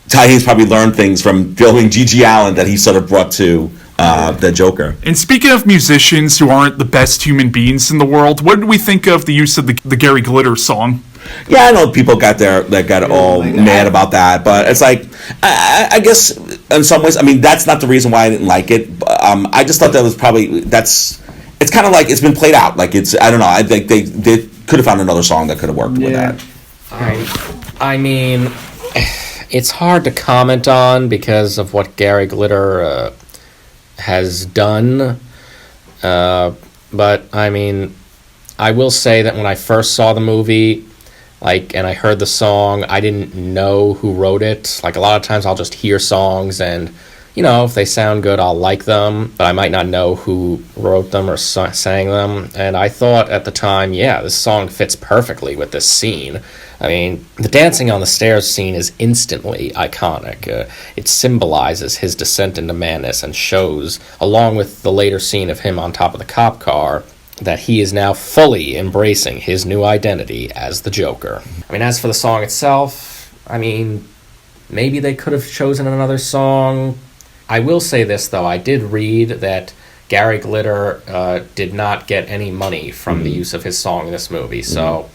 S3: Todd Haynes probably learned things from filming G.G. Allen that he sort of brought to the Joker.
S1: And speaking of musicians who aren't the best human beings in the world, what did we think of the use of the Gary Glitter song?
S3: Yeah, I know people got all mad about that, but it's like, I guess in some ways, I mean, that's not the reason why I didn't like it. I just thought that was probably, it's kind of like it's been played out. Like I don't know, I think they could have found another song that could have worked with that.
S2: I mean, it's hard to comment on because of what Gary Glitter has done. But, I mean, I will say that when I first saw the movie, and I heard the song, I didn't know who wrote it. Like, a lot of times I'll just hear songs and, if they sound good, I'll like them, but I might not know who wrote them or sang them. And I thought at the time, this song fits perfectly with this scene. I mean, the dancing on the stairs scene is instantly iconic. It symbolizes his descent into madness and shows, along with the later scene of him on top of the cop car, that he is now fully embracing his new identity as the Joker. I mean, as for the song itself, I mean, maybe they could have chosen another song. I will say this, though. I did read that Gary Glitter did not get any money from the use of his song in this movie. So,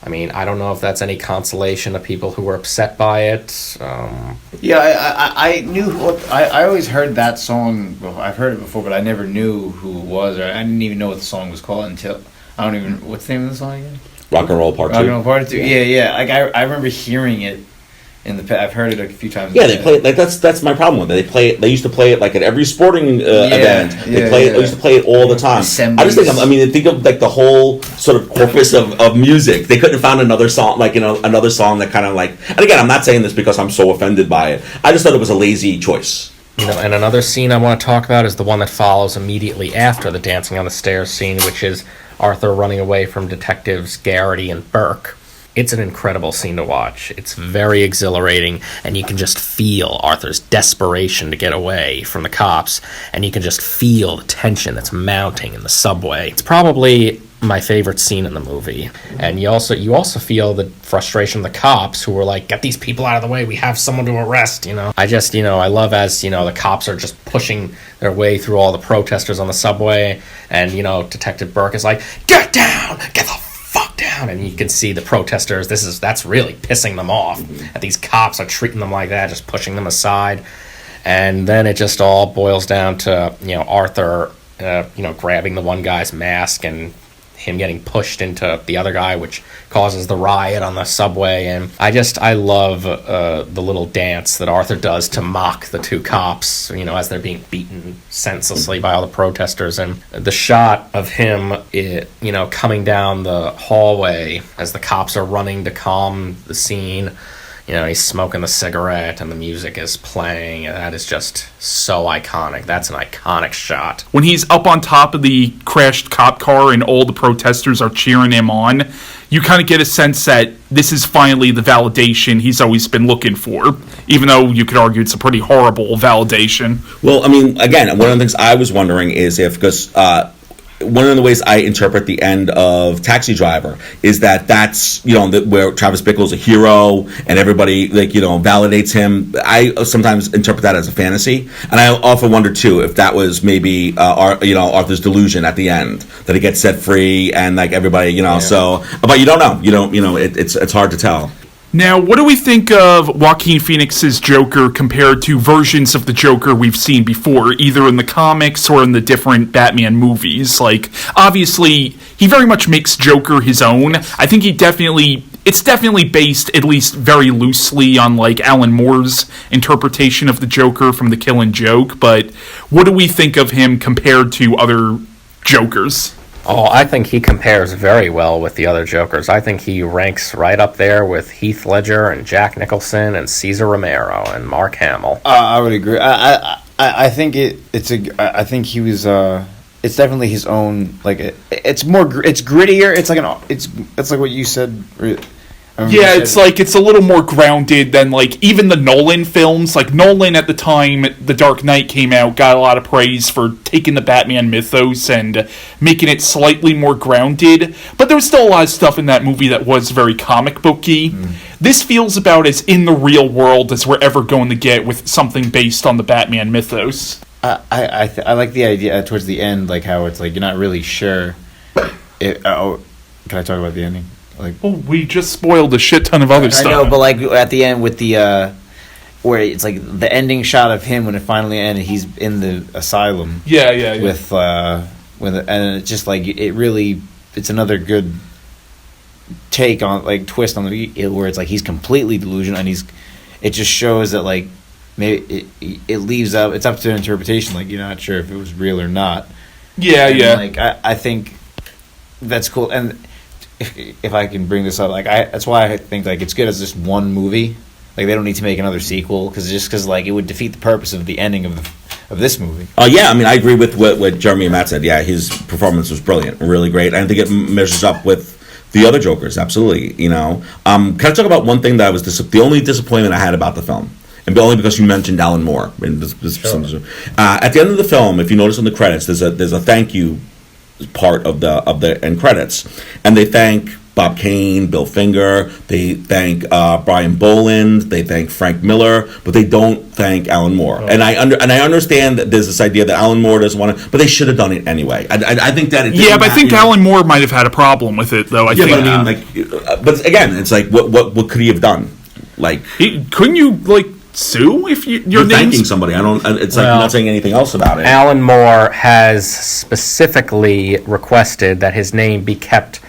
S2: I mean, I don't know if that's any consolation to people who were upset by it.
S4: I knew. I always heard that song. Well, I've heard it before, but I never knew who it was, or I didn't even know what the song was called until what's the name of the song again?
S3: Rock and Roll Part 2.
S4: Rock and Roll Part 2. Yeah. Like I remember hearing it. I've heard it a few times.
S3: Yeah, they play it, that's my problem with it. They used to play it like at every sporting event. They used to play it all the time.
S4: Assemblies.
S3: I just think of like the whole sort of corpus of music. They couldn't have found another song, another song that kind of like. And again, I'm not saying this because I'm so offended by it. I just thought it was a lazy choice.
S2: And another scene I want to talk about is the one that follows immediately after the dancing on the stairs scene, which is Arthur running away from detectives Garrity and Burke. It's an incredible scene to watch. It's very exhilarating, and you can just feel Arthur's desperation to get away from the cops, and you can just feel the tension that's mounting in the subway. It's probably my favorite scene in the movie, and you also feel the frustration of the cops who were like, "Get these people out of the way. We have someone to arrest." I love as the cops are just pushing their way through all the protesters on the subway, and Detective Burke is like, "Get down, get the fuck down," and you can see the protesters. That's really pissing them off. That these cops are treating them like that, just pushing them aside, and then it just all boils down to Arthur, grabbing the one guy's mask and him getting pushed into the other guy, which causes the riot on the subway. And I love the little dance that Arthur does to mock the two cops, as they're being beaten senselessly by all the protesters. And the shot of him, coming down the hallway as the cops are running to calm the scene. He's smoking the cigarette and the music is playing. And that is just so iconic. That's an iconic shot.
S1: When he's up on top of the crashed cop car and all the protesters are cheering him on, you kind of get a sense that this is finally the validation he's always been looking for, even though you could argue it's a pretty horrible validation.
S3: Well, I mean, again, one of the things I was wondering is because one of the ways I interpret the end of Taxi Driver is that's where Travis Bickle's a hero and everybody validates him. I sometimes interpret that as a fantasy, and I often wonder too if that was maybe Arthur's delusion at the end, that he gets set free and everybody So, but you don't know. It's hard to tell.
S1: Now, what do we think of Joaquin Phoenix's Joker compared to versions of the Joker we've seen before, either in the comics or in the different Batman movies? Obviously, he very much makes Joker his own. I think he definitely It's definitely based, at least very loosely, on like Alan Moore's interpretation of the Joker from The Killing Joke, but what do we think of him compared to other Jokers?
S2: Oh, I think he compares very well with the other Jokers. I think he ranks right up there with Heath Ledger and Jack Nicholson and Cesar Romero and Mark Hamill.
S4: I would agree. I think I think he was. It's definitely his own. Like it's more. It's grittier. It's like what you said.
S1: Yeah, it's a little more grounded than like even the Nolan films. Like Nolan at the time The Dark Knight came out got a lot of praise for taking the Batman mythos and making it slightly more grounded. But there was still a lot of stuff in that movie that was very comic booky. This feels about as in the real world as we're ever going to get with something based on the Batman mythos.
S4: I like the idea towards the end, like how it's like you're not really sure. Can I talk about the ending? Like,
S1: well, we just spoiled a shit ton of other stuff.
S6: I know, but like at the end with the where it's like the ending shot of him when it finally ended, he's in the asylum.
S1: Yeah.
S6: With and it's just like it's another good take on like twist on the where it's like he's completely delusional and it just shows that like maybe it leaves out, it's up to interpretation, like you're not sure if it was real or not.
S1: Yeah.
S6: Like I think that's cool. And if I can bring this up, like that's why I think like it's good as just one movie. Like they don't need to make another sequel because like it would defeat the purpose of the ending of this movie.
S3: Yeah, I mean I agree with what Jeremy and Matt said. Yeah, his performance was brilliant, really great. I think it measures up with the other Jokers, absolutely. You know, can I talk about one thing that I was the only disappointment I had about the film, and only because you mentioned Alan Moore. At the end of the film, if you notice in the credits, there's a thank you part of the end credits, and they thank Bob Kane, Bill Finger, they thank Brian Boland, they thank Frank Miller, but they don't thank Alan Moore. Oh. And I understand that there's this idea that Alan Moore doesn't want to, but they should have done it anyway. I think that it.
S1: Yeah, but I think Alan Moore might have had a problem with it, though. I think.
S3: But I mean, but again, it's like what could he have done? Like,
S1: couldn't you like sue if you're
S3: thanking somebody? I don't. It's like not saying anything else about it.
S2: Alan Moore has specifically requested that his name be kept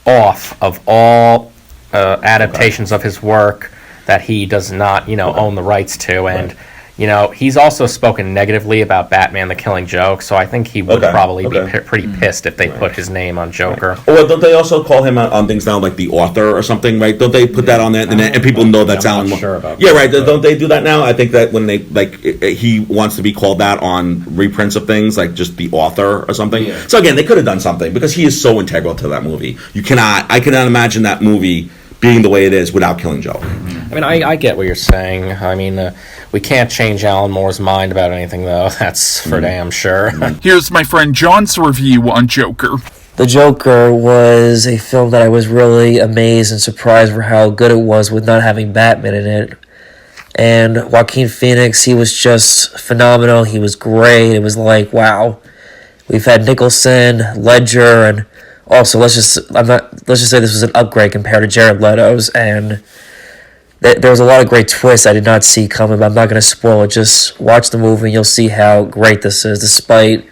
S2: off of all adaptations of his work that he does not, own the rights to, and he's also spoken negatively about Batman: The Killing Joke. So I think he would probably be pretty pissed if they put his name on Joker.
S3: Or don't they also call him on things now like the author or something? Right? Don't they put that on there and people know that's Alan Moore?
S2: Sure about
S3: right. Don't they do that now? I think that when they he wants to be called that on reprints of things, like just the author or something. Yeah. So again, they could have done something because he is so integral to that movie. I cannot imagine that movie being the way it is without Killing Joke.
S2: I mean, I get what you're saying. I mean, we can't change Alan Moore's mind about anything, though. That's for damn sure.
S1: Here's my friend John's review on Joker.
S7: The Joker was a film that I was really amazed and surprised for how good it was with not having Batman in it. And Joaquin Phoenix, he was just phenomenal. He was great. It was like, wow. We've had Nicholson, Ledger, and also let's just say this was an upgrade compared to Jared Leto's, and there was a lot of great twists I did not see coming, but I'm not going to spoil it. Just watch the movie and you'll see how great this is, despite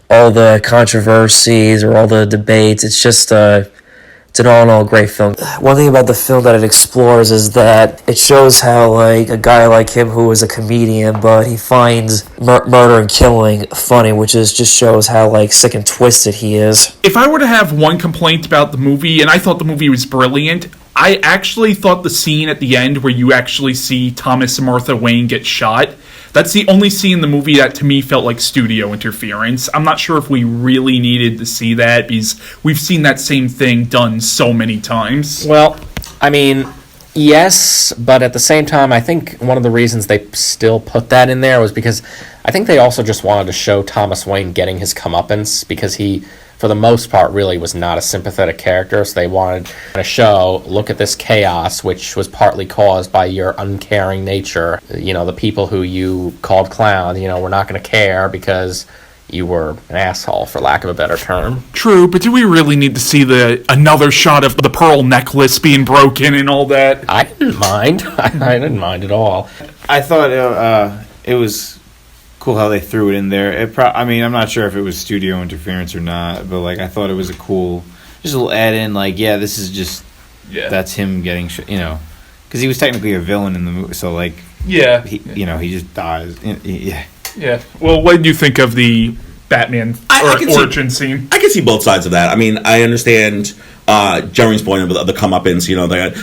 S7: all the controversies or all the debates. It's just it's an all-in-all great film. One thing about the film that it explores is that it shows how like a guy like him who is a comedian, but he finds murder and killing funny, which just shows how like sick and twisted he is.
S1: If I were to have one complaint about the movie, and I thought the movie was brilliant, I actually thought the scene at the end where you actually see Thomas and Martha Wayne get shot, that's the only scene in the movie that to me felt like studio interference. I'm not sure if we really needed to see that because we've seen that same thing done so many times.
S2: Well, I mean, yes, but at the same time, I think one of the reasons they still put that in there was because I think they also just wanted to show Thomas Wayne getting his comeuppance because he, for the most part, really was not a sympathetic character. So they wanted to show, look at this chaos, which was partly caused by your uncaring nature. The people who you called clowns, we're not going to care because you were an asshole, for lack of a better term.
S1: True, but do we really need to see another shot of the pearl necklace being broken and all that?
S2: I didn't mind. I didn't mind at all.
S4: I thought it was cool how they threw it in there. I'm not sure if it was studio interference or not, but like I thought it was a cool, just a little add in. Like, yeah, this is just
S1: Yeah.
S4: That's him getting, because he was technically a villain in the movie. So like,
S1: Yeah.
S4: he just dies. Yeah.
S1: Yeah. Well, what did you think of the Batman
S3: I can
S1: origin scene?
S3: I can see both sides of that. I mean, I understand Jeremy's point of the comeuppance,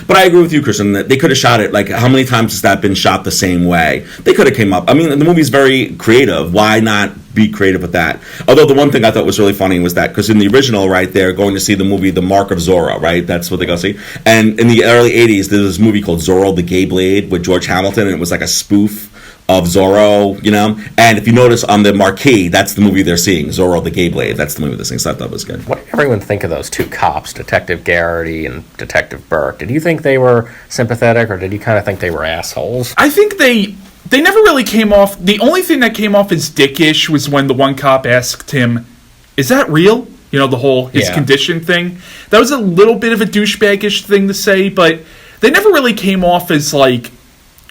S3: but I agree with you, Christian, that they could have shot it, like, how many times has that been shot the same way? They could have came up. I mean, the movie's very creative. Why not be creative with that? Although the one thing I thought was really funny was that, because in the original, right, they're going to see the movie The Mark of Zorro, right? That's what they go see. And in the early 80s, there was this movie called Zorro the Gay Blade with George Hamilton, and it was like a spoof of Zorro, and if you notice on the marquee, that's the movie they're seeing, Zorro the Gay Blade. That's the movie they're seeing, so I thought that was good.
S2: What did everyone think of those two cops, Detective Garrity and Detective Burke? Did you think they were sympathetic, or did you kind of think they were assholes?
S1: I think they never really came off. The only thing that came off as dickish was when the one cop asked him, "Is that real?" The whole his condition thing. That was a little bit of a douchebaggish thing to say, but they never really came off as like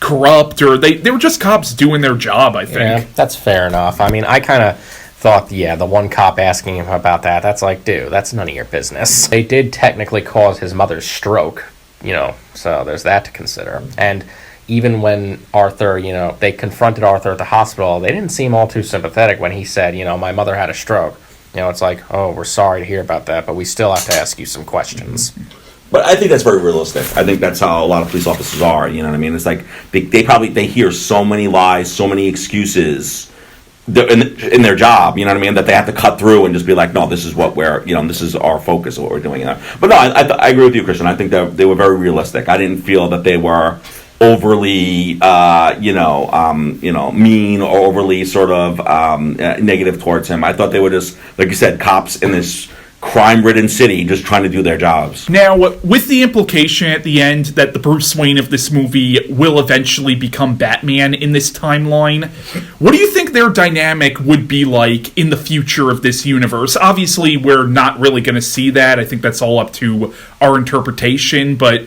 S1: corrupt, or they were just cops doing their job, I think.
S2: Yeah, that's fair enough. I mean, I kind of thought, the one cop asking him about that's like, dude, that's none of your business. They did technically cause his mother's stroke, so there's that to consider. And even when Arthur, they confronted Arthur at the hospital, they didn't seem all too sympathetic when he said, my mother had a stroke. It's like, oh, we're sorry to hear about that, but we still have to ask you some questions.
S3: But I think that's very realistic. I think that's how a lot of police officers are. You know what I mean? It's like they hear so many lies, so many excuses in their job. You know what I mean? That they have to cut through and just be like, no, this is what this is our focus of what we're doing. But no, I agree with you, Christian. I think that they were very realistic. I didn't feel that they were overly, mean or overly sort of negative towards him. I thought they were just, like you said, cops in this crime-ridden city just trying to do their jobs.
S1: Now, with the implication at the end that the Bruce Wayne of this movie will eventually become Batman in this timeline, what do you think their dynamic would be like in the future of this universe? Obviously, we're not really going to see that. I think that's all up to our interpretation, but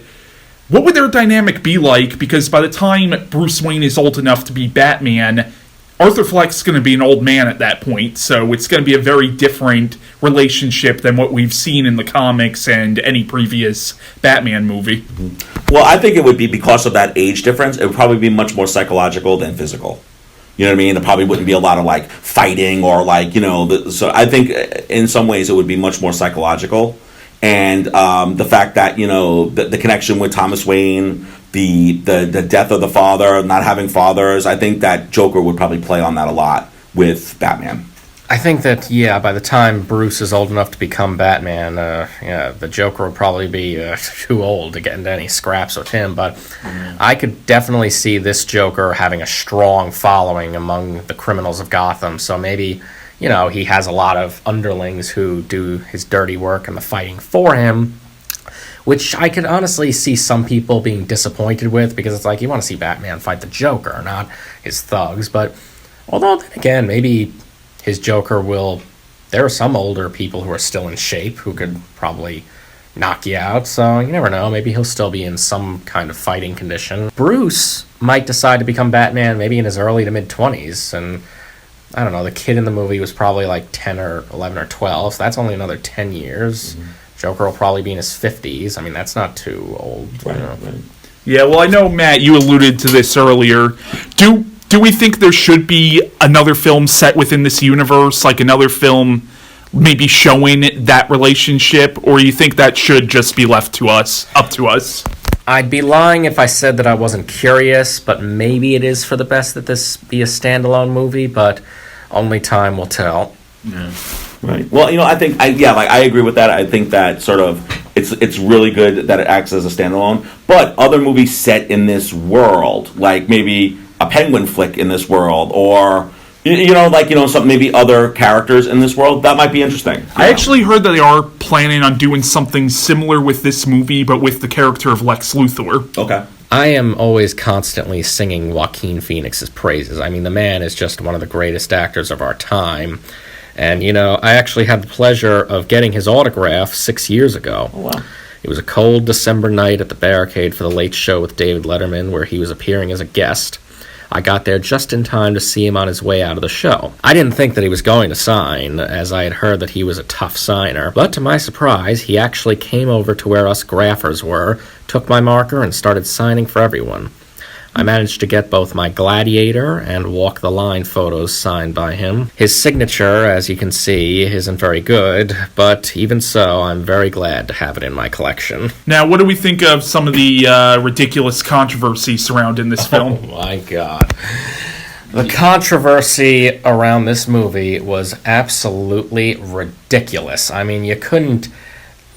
S1: what would their dynamic be like? Because by the time Bruce Wayne is old enough to be Batman, Arthur Fleck's going to be an old man at that point, so it's going to be a very different relationship than what we've seen in the comics and any previous Batman movie.
S3: Well, I think it would be, because of that age difference, it would probably be much more psychological than physical. You know what I mean? There probably wouldn't be a lot of, like, fighting or, like, so I think in some ways it would be much more psychological. And the fact that, the connection with Thomas Wayne, the death of the father, not having fathers, I think that Joker would probably play on that a lot with Batman.
S2: I think that, by the time Bruce is old enough to become Batman, the Joker would probably be too old to get into any scraps with him. But I could definitely see this Joker having a strong following among the criminals of Gotham. So maybe, he has a lot of underlings who do his dirty work and the fighting for him, which I could honestly see some people being disappointed with, because it's like, you want to see Batman fight the Joker, not his thugs. But although then again, maybe his Joker there are some older people who are still in shape who could probably knock you out, so you never know. Maybe he'll still be in some kind of fighting condition. Bruce might decide to become Batman maybe in his early to mid-20s, and I don't know, the kid in the movie was probably like 10 or 11 or 12, so that's only another 10 years. Joker will probably be in his 50s. I mean, that's not too old.
S3: Right.
S1: Yeah, well, I know, Matt, you alluded to this earlier. Do we think there should be another film set within this universe, like another film maybe showing that relationship, or you think that should just be up to us?
S2: I'd be lying if I said that I wasn't curious, but maybe it is for the best that this be a standalone movie, but only time will tell.
S4: Yeah.
S3: Right. Well, I think I agree with that. I think that sort of it's really good that it acts as a standalone. But other movies set in this world, like maybe a Penguin flick in this world, or some maybe other characters in this world, that might be interesting.
S1: I actually heard that they are planning on doing something similar with this movie, but with the character of Lex Luthor.
S3: Okay.
S2: I am always constantly singing Joaquin Phoenix's praises. I mean, the man is just one of the greatest actors of our time. And, I actually had the pleasure of getting his autograph 6 years ago.
S3: Oh, wow.
S2: It was a cold December night at the Barricade for the Late Show with David Letterman, where he was appearing as a guest. I got there just in time to see him on his way out of the show. I didn't think that he was going to sign, as I had heard that he was a tough signer, but to my surprise, he actually came over to where us graphers were, took my marker, and started signing for everyone. I managed to get both my Gladiator and Walk the Line photos signed by him. His signature, as you can see, isn't very good, but even so, I'm very glad to have it in my collection.
S1: Now, what do we think of some of the ridiculous controversy surrounding this film?
S2: Oh my god. The controversy around this movie was absolutely ridiculous. I mean, you couldn't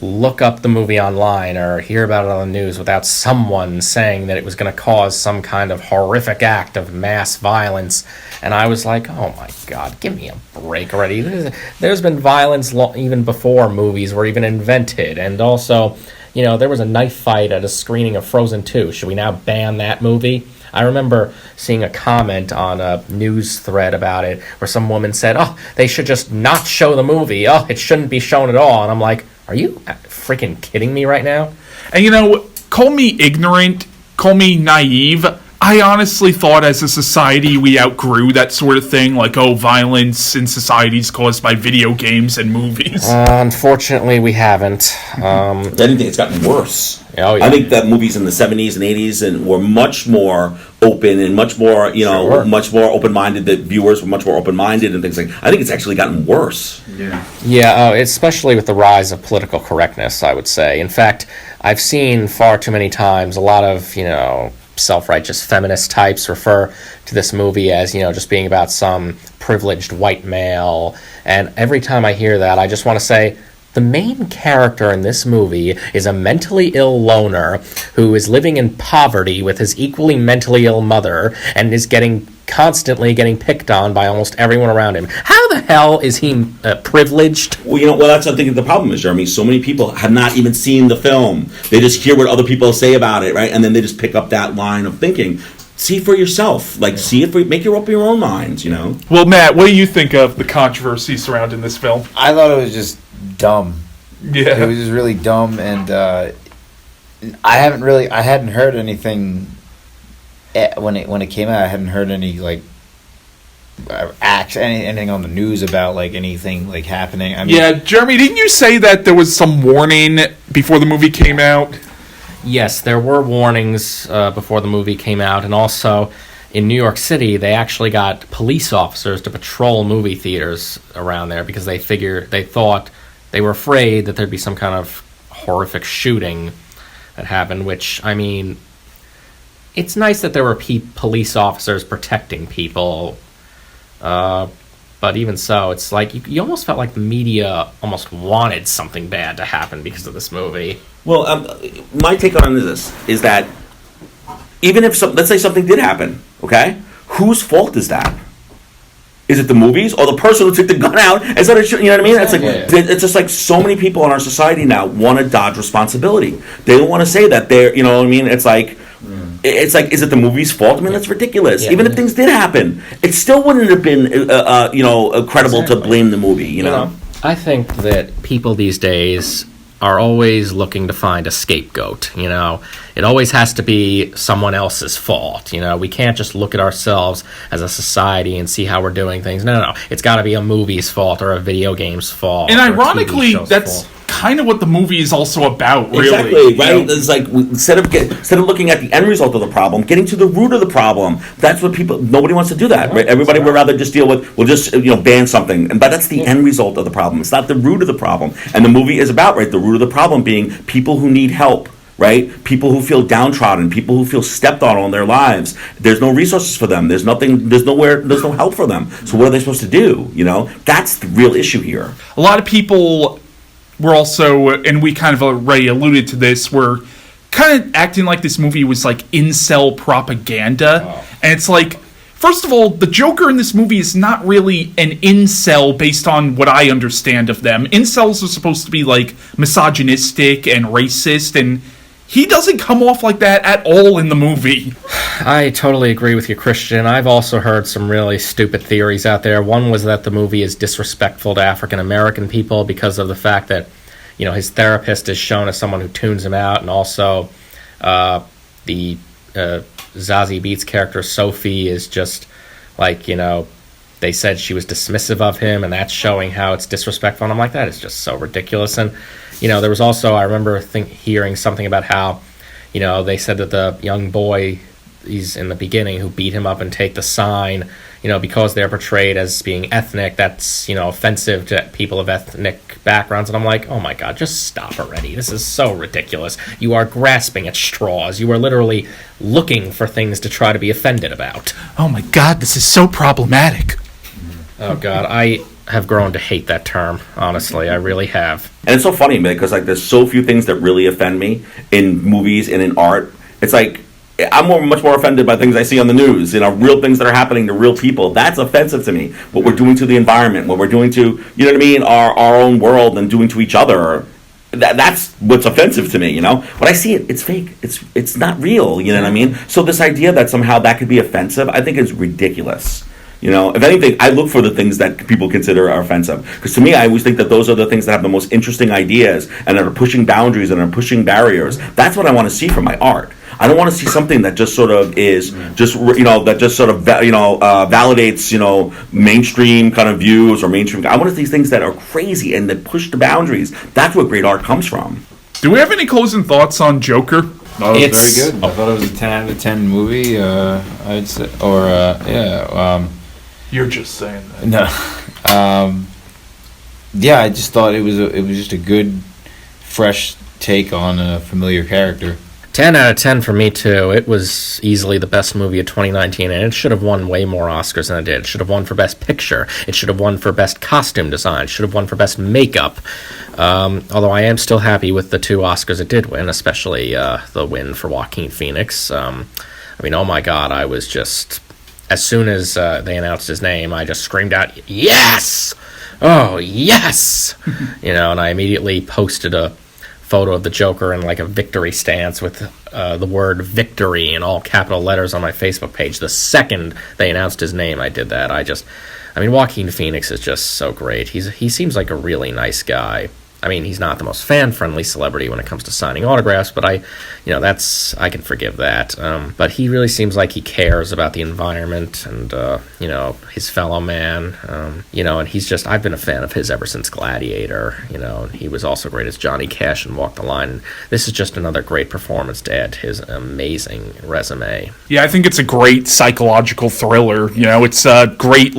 S2: look up the movie online or hear about it on the news without someone saying that it was going to cause some kind of horrific act of mass violence. And I was like, oh my god, give me a break already. There's been violence even before movies were even invented. And also, there was a knife fight at a screening of Frozen 2. Should we now ban that movie? I remember seeing a comment on a news thread about it where some woman said, oh, they should just not show the movie. Oh, it shouldn't be shown at all. And I'm like, are you freaking kidding me right now?
S1: And call me ignorant, call me naive. I honestly thought as a society we outgrew that sort of thing, like, violence in society is caused by video games and movies.
S2: Unfortunately, we haven't.
S3: I think it's gotten worse.
S2: Oh, yeah.
S3: I think that movies in the 70s and 80s were much more open and much more, much more open-minded, that viewers were much more open-minded and things like that. I think it's actually gotten worse.
S2: Yeah, especially with the rise of political correctness, I would say. In fact, I've seen far too many times a lot of, self-righteous feminist types refer to this movie as, just being about some privileged white male. And every time I hear that, I just want to say, the main character in this movie is a mentally ill loner who is living in poverty with his equally mentally ill mother and is constantly getting picked on by almost everyone around him. How the hell is he privileged?
S3: Well, that's I think the problem is, Jeremy. So many people have not even seen the film. They just hear what other people say about it, right? And then they just pick up that line of thinking. See for yourself. See it make up your own minds,
S1: Well, Matt, what do you think of the controversy surrounding this film?
S6: I thought it was just dumb.
S1: Yeah.
S6: It was just really dumb, and I hadn't heard anything when it came out. I hadn't heard any anything on the news about anything happening. I mean,
S1: yeah, Jeremy, didn't you say that there was some warning before the movie came out?
S2: Yes, there were warnings before the movie came out, and also in New York City, they actually got police officers to patrol movie theaters around there because they were afraid that there'd be some kind of horrific shooting that happened, which, I mean, it's nice that there were police officers protecting people, but even so, it's like you almost felt like the media almost wanted something bad to happen because of this movie.
S3: Well, my take on this is that even if let's say something did happen, okay, whose fault is that? Is it the movies or the person who took the gun out and started shooting? You know what I mean? It's just like so many people in our society now want to dodge responsibility. They don't want to say that they're, you know what I mean? It's like, is it the movie's fault? I mean, that's ridiculous. Even if things did happen, it still wouldn't have been, credible to blame the movie.
S2: I think that people these days are always looking to find a scapegoat. It always has to be someone else's fault. We can't just look at ourselves as a society and see how we're doing things. No. It's got to be a movie's fault or a video game's fault.
S1: And ironically, that's kind of what the movie is also about, really.
S3: Exactly, right? It's like instead of looking at the end result of the problem, getting to the root of the problem. That's what nobody wants to do that, right? Everybody would rather just we'll just ban something, but that's the end result of the problem. It's not the root of the problem. And the movie is about, right, the root of the problem being people who need help. Right? People who feel downtrodden, people who feel stepped on their lives. There's no resources for them. There's no help for them. So what are they supposed to do? That's the real issue here.
S1: A lot of people were also, and we kind of already alluded to this, were kind of acting like this movie was like incel propaganda. Oh. And it's like, first of all, the Joker in this movie is not really an incel based on what I understand of them. Incels are supposed to be like misogynistic and racist, and he doesn't come off like that at all in the movie.
S2: I totally agree with you, Christian. I've also heard some really stupid theories out there. One was that the movie is disrespectful to African American people because of the fact that, his therapist is shown as someone who tunes him out, and also the Zazie Beetz' character Sophie is just like, they said she was dismissive of him, and that's showing how it's disrespectful. And I'm like, that is just so ridiculous. And, there was also, I remember hearing something about how, they said that the young boy, he's in the beginning, who beat him up and take the sign, because they're portrayed as being ethnic, that's, offensive to people of ethnic backgrounds. And I'm like, oh my God, just stop already. This is so ridiculous. You are grasping at straws. You are literally looking for things to try to be offended about.
S1: Oh my God, this is so problematic.
S2: Oh God, I have grown to hate that term, honestly. I really have.
S3: And it's so funny, man, because there's so few things that really offend me in movies and in art. It's like, I'm much more offended by things I see on the news, real things that are happening to real people. That's offensive to me. What we're doing to the environment, what we're doing to, our own world and doing to each other. That's what's offensive to me, When I see it, it's fake. It's not real, you know what I mean? So this idea that somehow that could be offensive, I think is ridiculous. If anything, I look for the things that people consider are offensive. Because to me, I always think that those are the things that have the most interesting ideas and that are pushing boundaries and are pushing barriers. That's what I want to see from my art. I don't want to see something that just sort of is that just sort of validates mainstream kind of views or mainstream. I want to see things that are crazy and that push the boundaries. That's what great art comes from.
S1: Do we have any closing thoughts on Joker?
S4: Oh, it was very good. I thought it was a 10 out of 10 movie. I'd say,
S1: You're just saying that.
S4: No. Yeah, I just thought it was just a good, fresh take on a familiar character.
S2: 10 out of 10 for me, too. It was easily the best movie of 2019, and it should have won way more Oscars than it did. It should have won for Best Picture. It should have won for Best Costume Design. It should have won for Best Makeup. Although I am still happy with the 2 Oscars it did win, especially the win for Joaquin Phoenix. Oh my God, I was just... As soon as they announced his name, I just screamed out, yes! Oh, yes! And I immediately posted a photo of the Joker in a victory stance with the word victory in all capital letters on my Facebook page. The second they announced his name, I did that. Joaquin Phoenix is just so great. He seems like a really nice guy. He's not the most fan-friendly celebrity when it comes to signing autographs, but I can forgive that. But he really seems like he cares about the environment and, his fellow man. And he's just, I've been a fan of his ever since Gladiator, he was also great as Johnny Cash in Walk the Line. And this is just another great performance to add to his amazing resume.
S1: Yeah, I think it's a great psychological thriller. It's a great,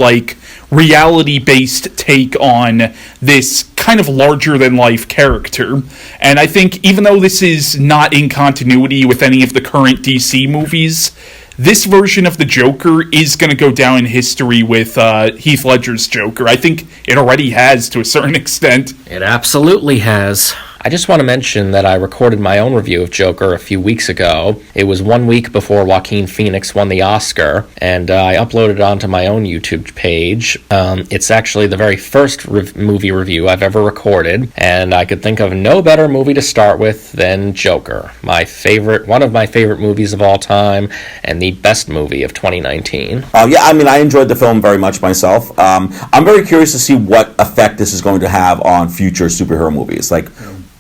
S1: reality-based take on this kind of larger-than-life character. And I think even though this is not in continuity with any of the current DC movies, this version of the Joker is going to go down in history with Heath Ledger's Joker. I think it already has to a certain extent.
S2: It absolutely has. I just want to mention that I recorded my own review of Joker a few weeks ago. It was 1 week before Joaquin Phoenix won the Oscar, and I uploaded it onto my own YouTube page. It's actually the very first movie review I've ever recorded, and I could think of no better movie to start with than Joker, one of my favorite movies of all time, and the best movie of 2019.
S3: I enjoyed the film very much myself. I'm very curious to see what effect this is going to have on future superhero movies.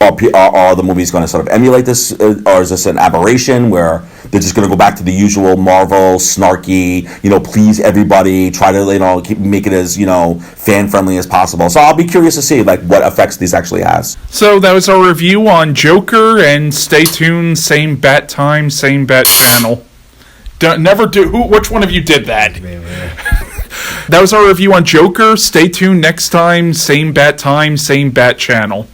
S3: Are the movies going to sort of emulate this, or is this an aberration where they're just going to go back to the usual Marvel snarky, please everybody, try to make it as fan friendly as possible? So I'll be curious to see what effects this actually has.
S1: So that was our review on Joker, and stay tuned. Same bat time, same bat channel. Which one of you did that? That was our review on Joker. Stay tuned next time. Same bat time, same bat channel.